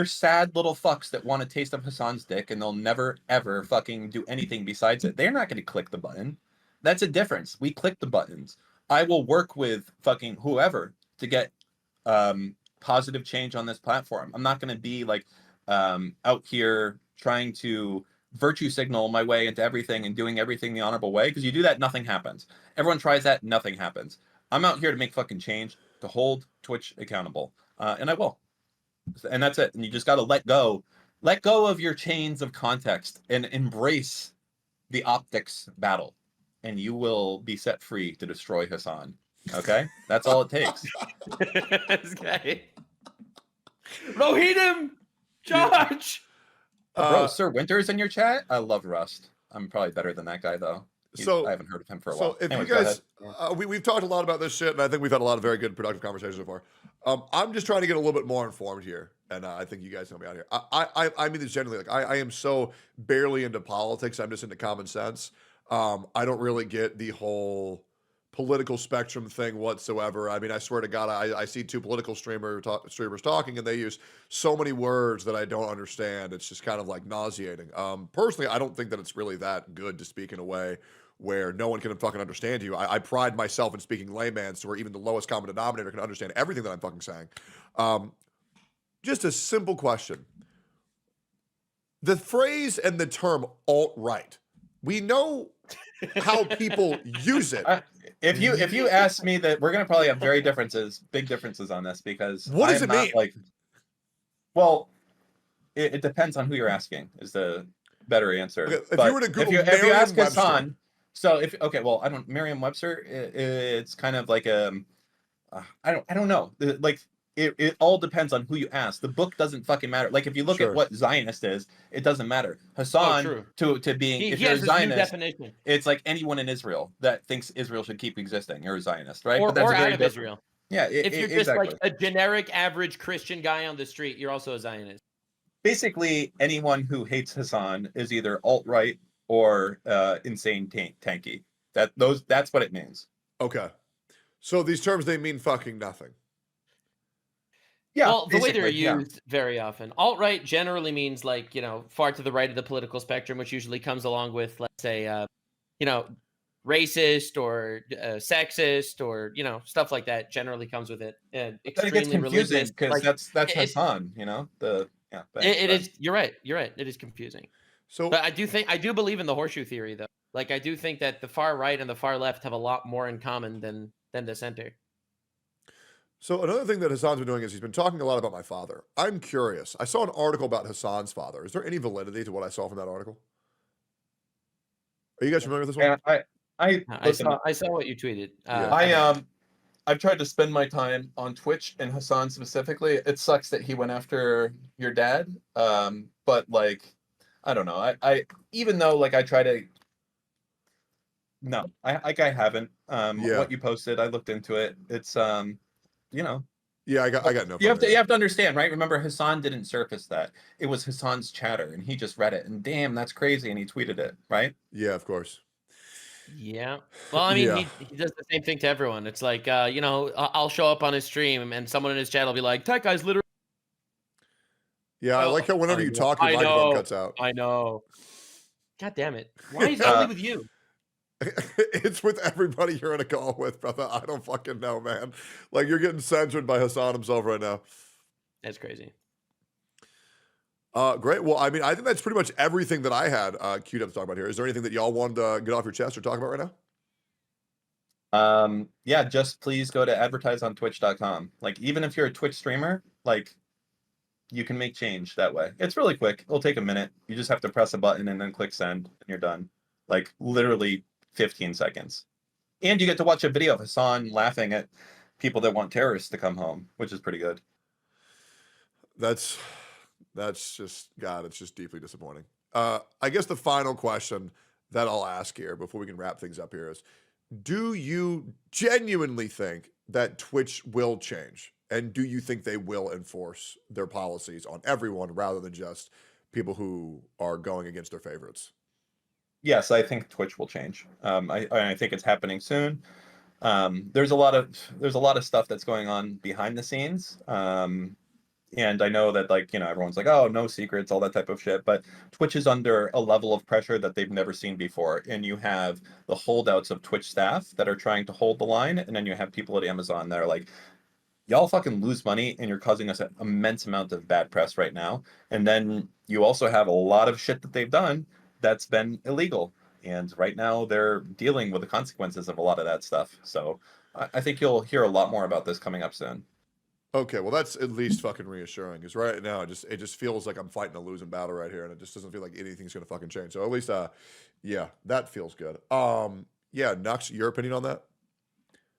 sad little fucks that want a taste of Hasan's dick, and they'll never ever fucking do anything besides it. They're not going to click the button. That's a difference. We click the buttons. I will work with fucking whoever to get positive change on this platform. I'm not going to be like out here trying to virtue signal my way into everything and doing everything the honorable way, because you do that, nothing happens. Everyone tries that, nothing happens. I'm out here to make fucking change, to hold Twitch accountable, and I will. And that's it. And you just got to let go of your chains of context and embrace the optics battle, and you will be set free to destroy Hasan. Okay, that's all it takes. This guy. Rohit, Josh. Bro, Sir Winter's in your chat? I love Rust. I'm probably better than that guy, though. I haven't heard of him for a while. So if Anyways, you guys, we've talked a lot about this shit, and I think we've had a lot of very good, productive conversations so far. I'm just trying to get a little bit more informed here, and I think you guys know me out here. I mean this generally. Like, I am so barely into politics. I'm just into common sense. I don't really get the whole political spectrum thing whatsoever. I mean, I swear to God, I see two political streamers talking, and they use so many words that I don't understand. It's just kind of like nauseating. Personally, I don't think that it's really that good to speak in a way where no one can fucking understand you. I pride myself in speaking layman, so where even the lowest common denominator can understand everything that I'm fucking saying. Just a simple question. The phrase and the term alt-right, we know how people use it. If you ask me, that we're gonna probably have big differences on this, because what does it mean? Like, well, it depends on who you're asking is the better answer. Okay, if you were to Google if you ask Merriam-Webster. Hasan, so I don't Merriam-Webster. It's kind of like I don't know. Like, it all depends on who you ask. The book doesn't fucking matter. Like, if you look at what Zionist is, it doesn't matter. Hasan to being, if you're a Zionist, it's like anyone in Israel that thinks Israel should keep existing. You're a Zionist, right? Or But that's out of Israel. Yeah. If you're just exactly. like a generic average Christian guy on the street, you're also a Zionist. Basically, anyone who hates Hasan is either alt-right or insane tanky. That's what it means. Okay. So these terms, they mean fucking nothing. Yeah, well, the way they're used very often. Alt-right generally means, like, far to the right of the political spectrum, which usually comes along with, let's say, racist or sexist or, stuff like that generally comes with it. Extremely religious. Because that's Hasan, It is. You're right. It is confusing. So, but I do believe in the horseshoe theory, though. Like, I do think that the far right and the far left have a lot more in common than the center. So another thing that Hasan's been doing is he's been talking a lot about my father. I'm curious. I saw an article about Hasan's father. Is there any validity to what I saw from that article? Are you guys familiar with this one? Yeah, I saw what you tweeted. I've tried to spend my time on Twitch and Hasan specifically. It sucks that he went after your dad. But, like, I don't know. I even though, like, I try to No, I haven't. Yeah. What you posted, I looked into it. It's you know, Yeah, I got no. you have to understand, right? Remember, Hasan didn't surface that. It was Hasan's chatter, and he just read it, and damn, that's crazy, and he tweeted it, right? Yeah, of course. Yeah. Well, I mean, Yeah. he does the same thing to everyone. It's like, you know, I'll show up on his stream and someone in his chat will be like, "Tech guy's literally." Yeah, I like how whenever you talk, your I microphone know. cuts out. I know. God damn it! Why is it only with you? It's with everybody you're in a call with, brother. I don't fucking know, man. Like you're getting censored by Hasan himself right now. That's crazy. Great. Well, I mean, I think that's pretty much everything that I had queued up to talk about here. Is there anything that y'all wanted to get off your chest or talk about right now? Yeah, just please go to advertiseontwitch.com. Like, even if you're a Twitch streamer, like, you can make change that way. It's really quick. It'll take a minute. You just have to press a button and then click send, and you're done. Like, literally 15 seconds. And you get to watch a video of Hasan laughing at people that want terrorists to come home, which is pretty good. That's just, God, it's just deeply disappointing. I guess the final question that I'll ask here before we can wrap things up here is, do you genuinely think that Twitch will change? And do you think they will enforce their policies on everyone rather than just people who are going against their favorites? Yes, I think Twitch will change. I think it's happening soon. There's a lot of stuff that's going on behind the scenes. And I know that, like, you know, everyone's like, oh, no secrets, all that type of shit. But Twitch is under a level of pressure that they've never seen before. And you have the holdouts of Twitch staff that are trying to hold the line. And then you have people at Amazon that are like, y'all fucking lose money and you're causing us an immense amount of bad press right now. And then you also have a lot of shit that they've done that's been illegal. And right now they're dealing with the consequences of a lot of that stuff. So I think you'll hear a lot more about this coming up soon. Okay, well, that's at least fucking reassuring. Because right now, it just feels like I'm fighting a losing battle right here, and it just doesn't feel like anything's gonna fucking change. So at least, yeah, that feels good. Yeah, Nux, your opinion on that?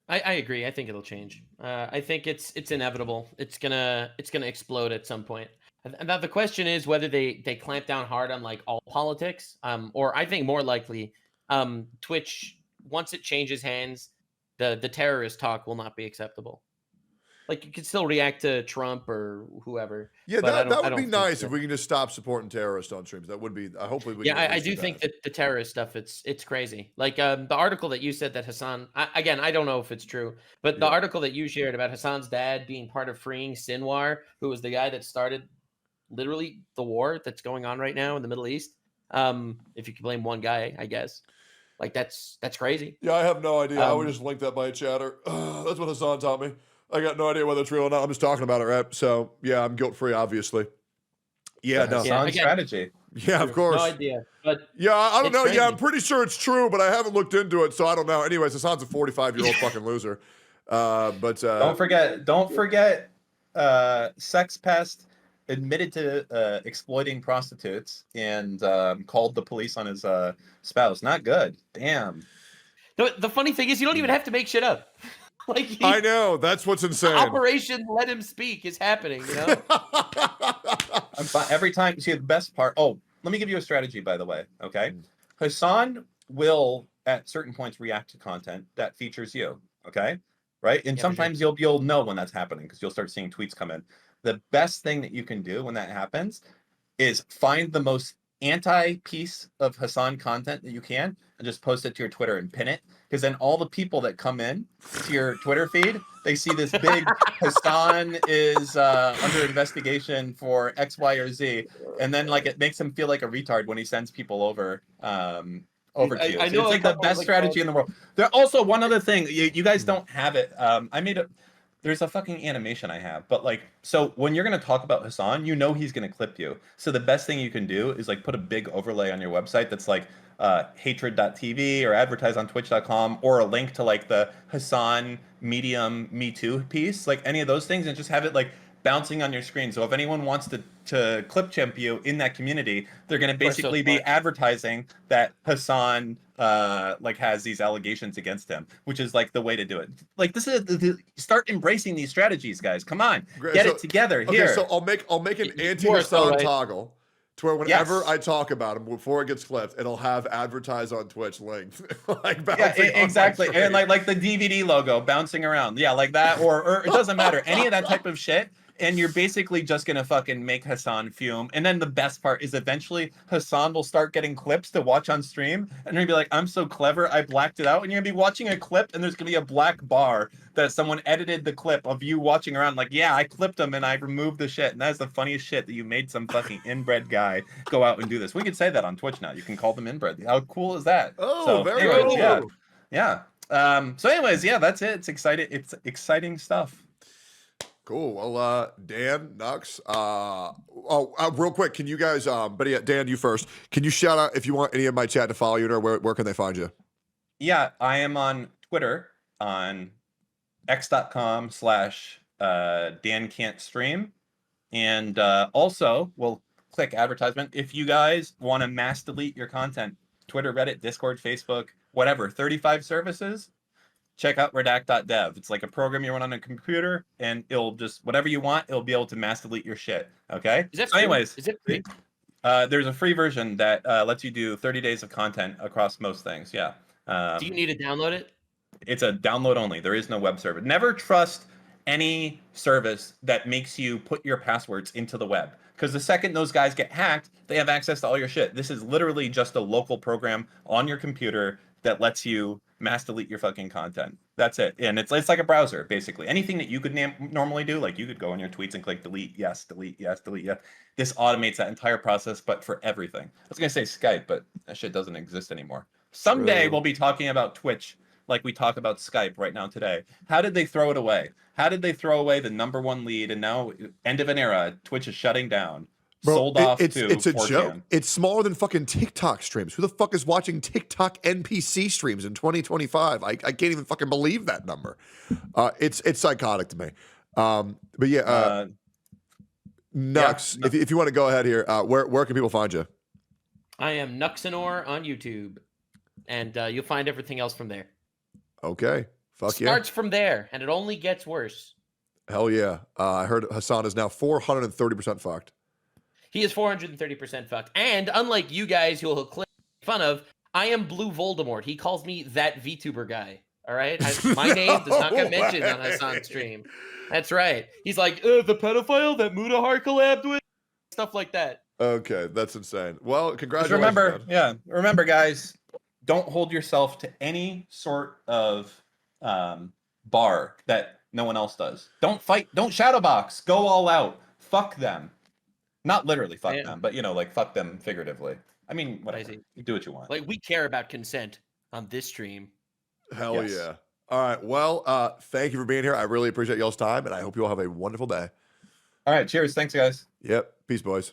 I agree. I think it'll change. I think it's inevitable. It's gonna explode at some point. And now the question is whether they clamp down hard on like all politics, or I think more likely, Twitch, once it changes hands, the terrorist talk will not be acceptable. Like, you can still react to Trump or whoever. Yeah, but that would be nice if we can just stop supporting terrorists on streams. That would be. Hopefully, we. Yeah, can at I least do think that the terrorist stuff, it's crazy. Like, the article that you said that Hasan, again, I don't know if it's true, but the article that you shared about Hasan's dad being part of freeing Sinwar, who was the guy that started literally the war that's going on right now in the Middle East. If you can blame one guy, I guess. Like, that's crazy. Yeah, I have no idea. I would just link that by a chatter. That's what Hasan taught me. I got no idea whether it's real or not. I'm just talking about it, right? So yeah, I'm guilt free, obviously. Yeah, no. Hasan strategy. Yeah, of course. No idea, but yeah, I don't know. crazy. Yeah, I'm pretty sure it's true, but I haven't looked into it, so I don't know. Anyways, Hasan's a 45-year-old fucking loser. But don't forget, Sex Pest admitted to exploiting prostitutes and called the police on his spouse. Not good. Damn. The funny thing is, you don't even have to make shit up. Like, I know, that's what's insane. Operation Let Him Speak is happening, you know? Every time, see the best part. Oh, let me give you a strategy, by the way. Okay, Hasan will at certain points react to content that features you. Okay, right, and sometimes you'll know when that's happening because you'll start seeing tweets come in. The best thing that you can do when that happens is find the most anti-piece of Hasan content that you can and just post it to your Twitter and pin it, because then all the people that come in to your Twitter feed, they see this big Hasan is under investigation for X, Y, or Z, and then like it makes him feel like a retard when he sends people over to you. I know it's like the best strategy in the world. There also one other thing, you guys don't have it. I made it. There's a fucking animation I have, but like, so when you're going to talk about Hasan, you know he's going to clip you. So the best thing you can do is like put a big overlay on your website that's like hatred.tv or advertiseontwitch.com, or a link to like the Hasan Medium Me Too piece, like any of those things, and just have it like bouncing on your screen. So if anyone wants to clip chimp you in that community, they're going to basically be advertising that Hasan like has these allegations against him, which is like the way to do it. Like, this is start embracing these strategies, guys. Come on, get it together here. Okay, so I'll make an anti-Hasan toggle to where whenever Yes. I talk about him before it gets clipped, it'll have advertise on Twitch link, like Yeah, bouncing on my exactly. And screen. like the DVD logo bouncing around. Yeah, like that, or it doesn't matter. Any of that type of shit. And you're basically just gonna fucking make Hasan fume. And then the best part is eventually Hasan will start getting clips to watch on stream, and you're gonna be like, I'm so clever, I blacked it out. And you're gonna be watching a clip, and there's gonna be a black bar that someone edited the clip of you watching around, like, yeah, I clipped them and I removed the shit. And that's the funniest shit, that you made some fucking inbred guy go out and do this. We could say that on Twitch now. You can call them inbred. How cool is that? Oh, So, very anyways, cool. yeah. So anyways, yeah, that's it. It's exciting. It's exciting stuff. Cool. Well, Dan, Nux. Real quick, can you guys? But yeah, Dan, you first. Can you shout out if you want any of my chat to follow you, or where can they find you? Yeah, I am on Twitter on x.com/Dan Can't Stream, and also we'll click advertisement if you guys want to mass delete your content. Twitter, Reddit, Discord, Facebook, whatever. 35 services. Check out redact.dev. It's like a program you run on a computer, and it'll just, whatever you want, it'll be able to mass delete your shit. Okay? Is that So free? anyways, Is it free? there's a free version that lets you do 30 days of content across most things. Yeah. Do you need to download it? It's a download only. There is no web server. Never trust any service that makes you put your passwords into the web, because the second those guys get hacked, they have access to all your shit. This is literally just a local program on your computer that lets you mass delete your fucking content. That's it. And it's like a browser, basically. Anything that you could normally do, like you could go on your tweets and click delete, yes, delete, yes, delete, yes. This automates that entire process, but for everything. I was going to say Skype, but that shit doesn't exist anymore. Someday True. we'll be talking about Twitch like we talk about Skype right now today. How did they throw it away? How did they throw away the #1 lead, and now, end of an era, Twitch is shutting down? Bro, Sold off it's to a 4chan. joke. It's smaller than fucking TikTok streams. Who the fuck is watching TikTok NPC streams in 2025? I can't even fucking believe that number. It's psychotic to me. But yeah, Nux, yeah, if you want to go ahead here, where can people find you? I am Nuxanor on YouTube, and you'll find everything else from there. Okay, fuck yeah. Starts from there, and it only gets worse. Hell yeah. I heard Hasan is now 430% fucked. He is 430% fucked. And unlike you guys who will click fun of, I am Blue Voldemort. He calls me that VTuber guy. All right? My name does not get mentioned on Hasan's stream. That's right. He's like, the pedophile that Mudahar collabed with? Stuff like that. Okay, that's insane. Well, just congratulations. remember, guys, don't hold yourself to any sort of bar that no one else does. Don't fight. Don't shadowbox. Go all out. Fuck them. Not literally fuck them, but like fuck them figuratively. I mean, whatever. You do what you want. Like, we care about consent on this stream. Hell yeah. All right. Well, thank you for being here. I really appreciate y'all's time, and I hope you all have a wonderful day. All right. Cheers. Thanks, guys. Yep. Peace, boys.